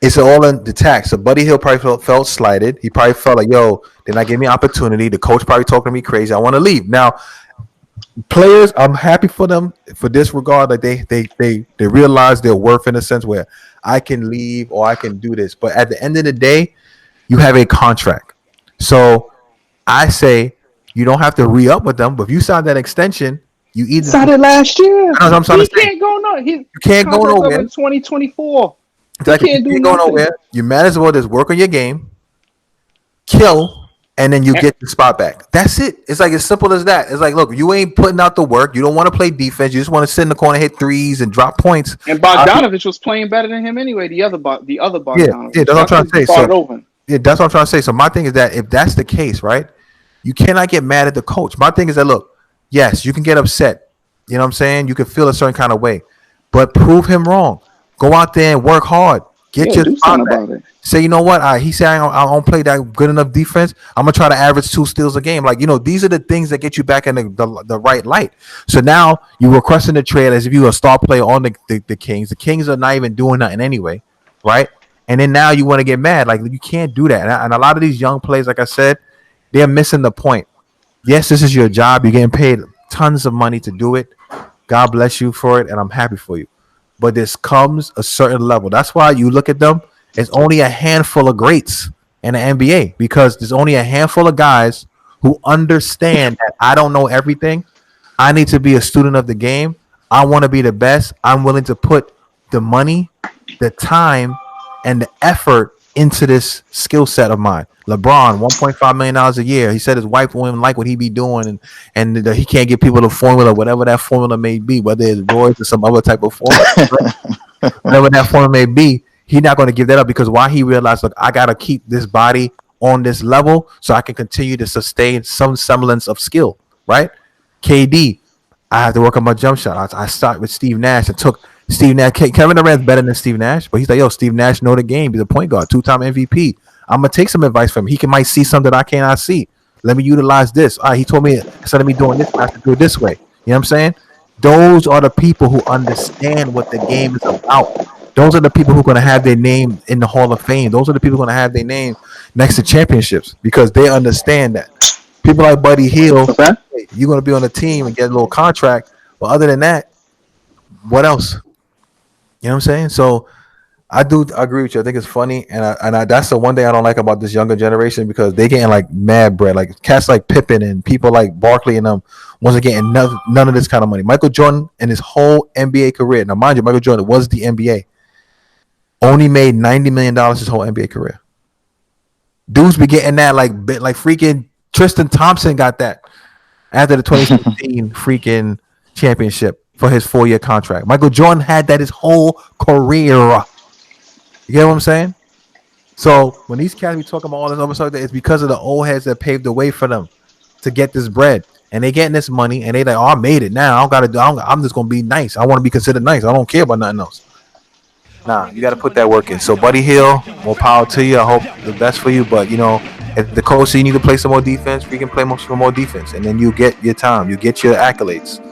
it's all in the tax. So Buddy Hield probably felt slighted. He probably felt like, yo, they're not giving me opportunity. The coach probably talking to me crazy. I want to leave now. Players, I'm happy for them for this regard. Like they realize their worth in a sense where I can leave or I can do this. But at the end of the day, you have a contract. So I say you don't have to re up with them. But if you sign that extension, you either Signed it last year. that's what I'm trying to He say. can't go no. His You can't go contract's up nowhere. in 2024. He Like if you can't do can't go nothing. nowhere, you might as well just work on your game, kill, and then you get the spot back. That's it. It's like as simple as that. It's like, look, you ain't putting out the work. You don't want to play defense. You just want to sit in the corner, hit threes, and drop points. And Bogdanovich was playing better than him anyway. The other Yeah, Bogdanovich. yeah, that's what I'm trying to say. Started So, over. yeah, that's what I'm trying to say. So my thing is that if that's the case, right, you cannot get mad at the coach. My thing is that look, yes, you can get upset. You know what I'm saying? You can feel a certain kind of way, but prove him wrong. Go out there and work hard. Get Yeah, your do spot something back. about it. Say, you know what? He said I don't play that good enough defense. I'm gonna try to average 2 steals a game. Like, these are the things that get you back in the right light. So now you requesting the trade as if you were a star player on the Kings. The Kings are not even doing nothing anyway, right? And then now you want to get mad. Like, you can't do that. And a lot of these young players, like I said, they're missing the point. Yes, this is your job. You're getting paid tons of money to do it. God bless you for it, and I'm happy for you. But this comes a certain level. That's why you look at them. It's only a handful of greats in the NBA because there's only a handful of guys who understand that I don't know everything. I need to be a student of the game. I want to be the best. I'm willing to put the money, the time, and the effort into this skill set of mine. LeBron, $1.5 million a year. He said his wife wouldn't like what he be doing, and he can't give people the formula, whatever that formula may be, whether it's Royce or some other type of formula, whatever that formula may be. He's not going to give that up because why he realized, look, I got to keep this body on this level so I can continue to sustain some semblance of skill, right? KD, I have to work on my jump shot. I started with Steve Nash and took Steve Nash. Kevin Durant's better than Steve Nash, but he's like, yo, Steve Nash know the game. He's a point guard, 2-time MVP. I'm gonna take some advice from him. He might see something that I cannot see. Let me utilize this. All right, he told me instead of me doing this, I have to do it this way. You know what I'm saying? Those are the people who understand what the game is about. Those are the people who are going to have their name in the Hall of Fame. Those are the people who are going to have their name next to championships because they understand that. People like Buddy Hield, What's that? you're going to be on the team and get a little contract. But other than that, what else? You know what I'm saying? So I do agree with you. I think it's funny, and that's the one thing I don't like about this younger generation because they getting like mad bread, like cats like Pippen and people like Barkley and them wasn't getting none of this kind of money. Michael Jordan in his whole NBA career, now mind you, Michael Jordan was the NBA, only made $90 million his whole NBA career. Dudes be getting that like freaking Tristan Thompson got that after the 2016 freaking championship for his 4-year contract. Michael Jordan had that his whole career. You get what I'm saying? So when these cats be talking about all this other stuff, it's because of the old heads that paved the way for them to get this bread, and they getting this money, and they like, oh, I made it now. I don't gotta do. I'm just gonna be nice. I want to be considered nice. I don't care about nothing else. Nah, you got to put that work in. So, Buddy Hill, more power to you. I hope the best for you. But if the coach says you need to play some more defense, we can play some more defense, and then you get your time, you get your accolades.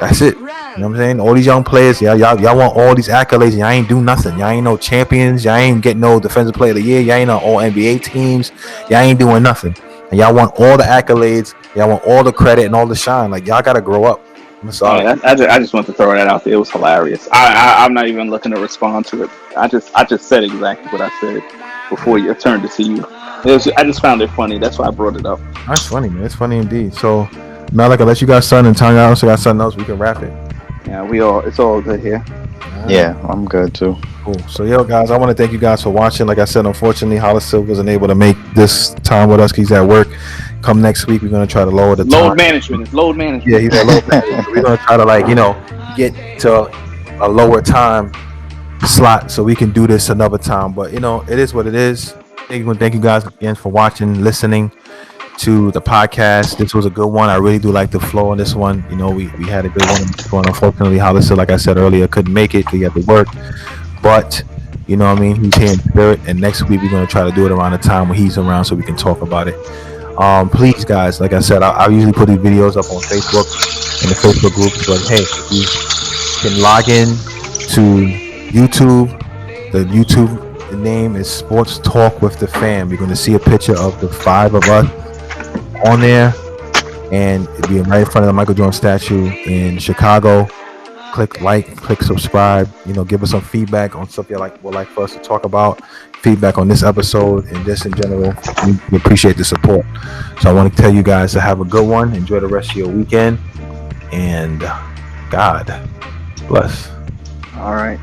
That's it. You know what I'm saying? All these young players, y'all want all these accolades, and y'all ain't do nothing. Y'all ain't no champions. Y'all ain't getting no defensive player of the year. Y'all ain't on all NBA teams. Y'all ain't doing nothing. And y'all want all the accolades. Y'all want all the credit and all the shine. Like, y'all gotta grow up. I'm sorry. I just want to throw that out there. It was hilarious. I'm not even looking to respond to it. I just said exactly what I said before you turned it to you. I just found it funny. That's why I brought it up. That's funny, man. It's funny indeed. So, Malik, unless you got something and Tanya also got something else, we can wrap it. Yeah, it's all good here. Yeah, I'm good too. Cool. So, guys, I want to thank you guys for watching. Like I said, unfortunately, Hollis wasn't able to make this time with us. He's at work. Come next week, we're going to try to lower the load time. management. It's load management. Yeah, he's at load management. We're going to try to, get to a lower time slot so we can do this another time. But, it is what it is. Thank you guys again for watching, listening to the podcast. This was a good one. I really do like the flow on this one. We had a good one. Unfortunately, Hollis, like I said earlier, couldn't make it. He had to work. But, he's here in spirit. And next week, we're going to try to do it around the time when he's around so we can talk about it. Please, guys, like I said, I usually put these videos up on Facebook in the Facebook groups. But, hey, you can log in to YouTube. The YouTube name is Sports Talk with the Fam. You're going to see a picture of the 5 of us on there, and it'll be right in front of the Michael Jordan statue in Chicago. Click like, click subscribe. Give us some feedback on stuff you would like for us to talk about. Feedback on this episode and just in general. We appreciate the support. So I want to tell you guys to have a good one. Enjoy the rest of your weekend, and God bless. All right.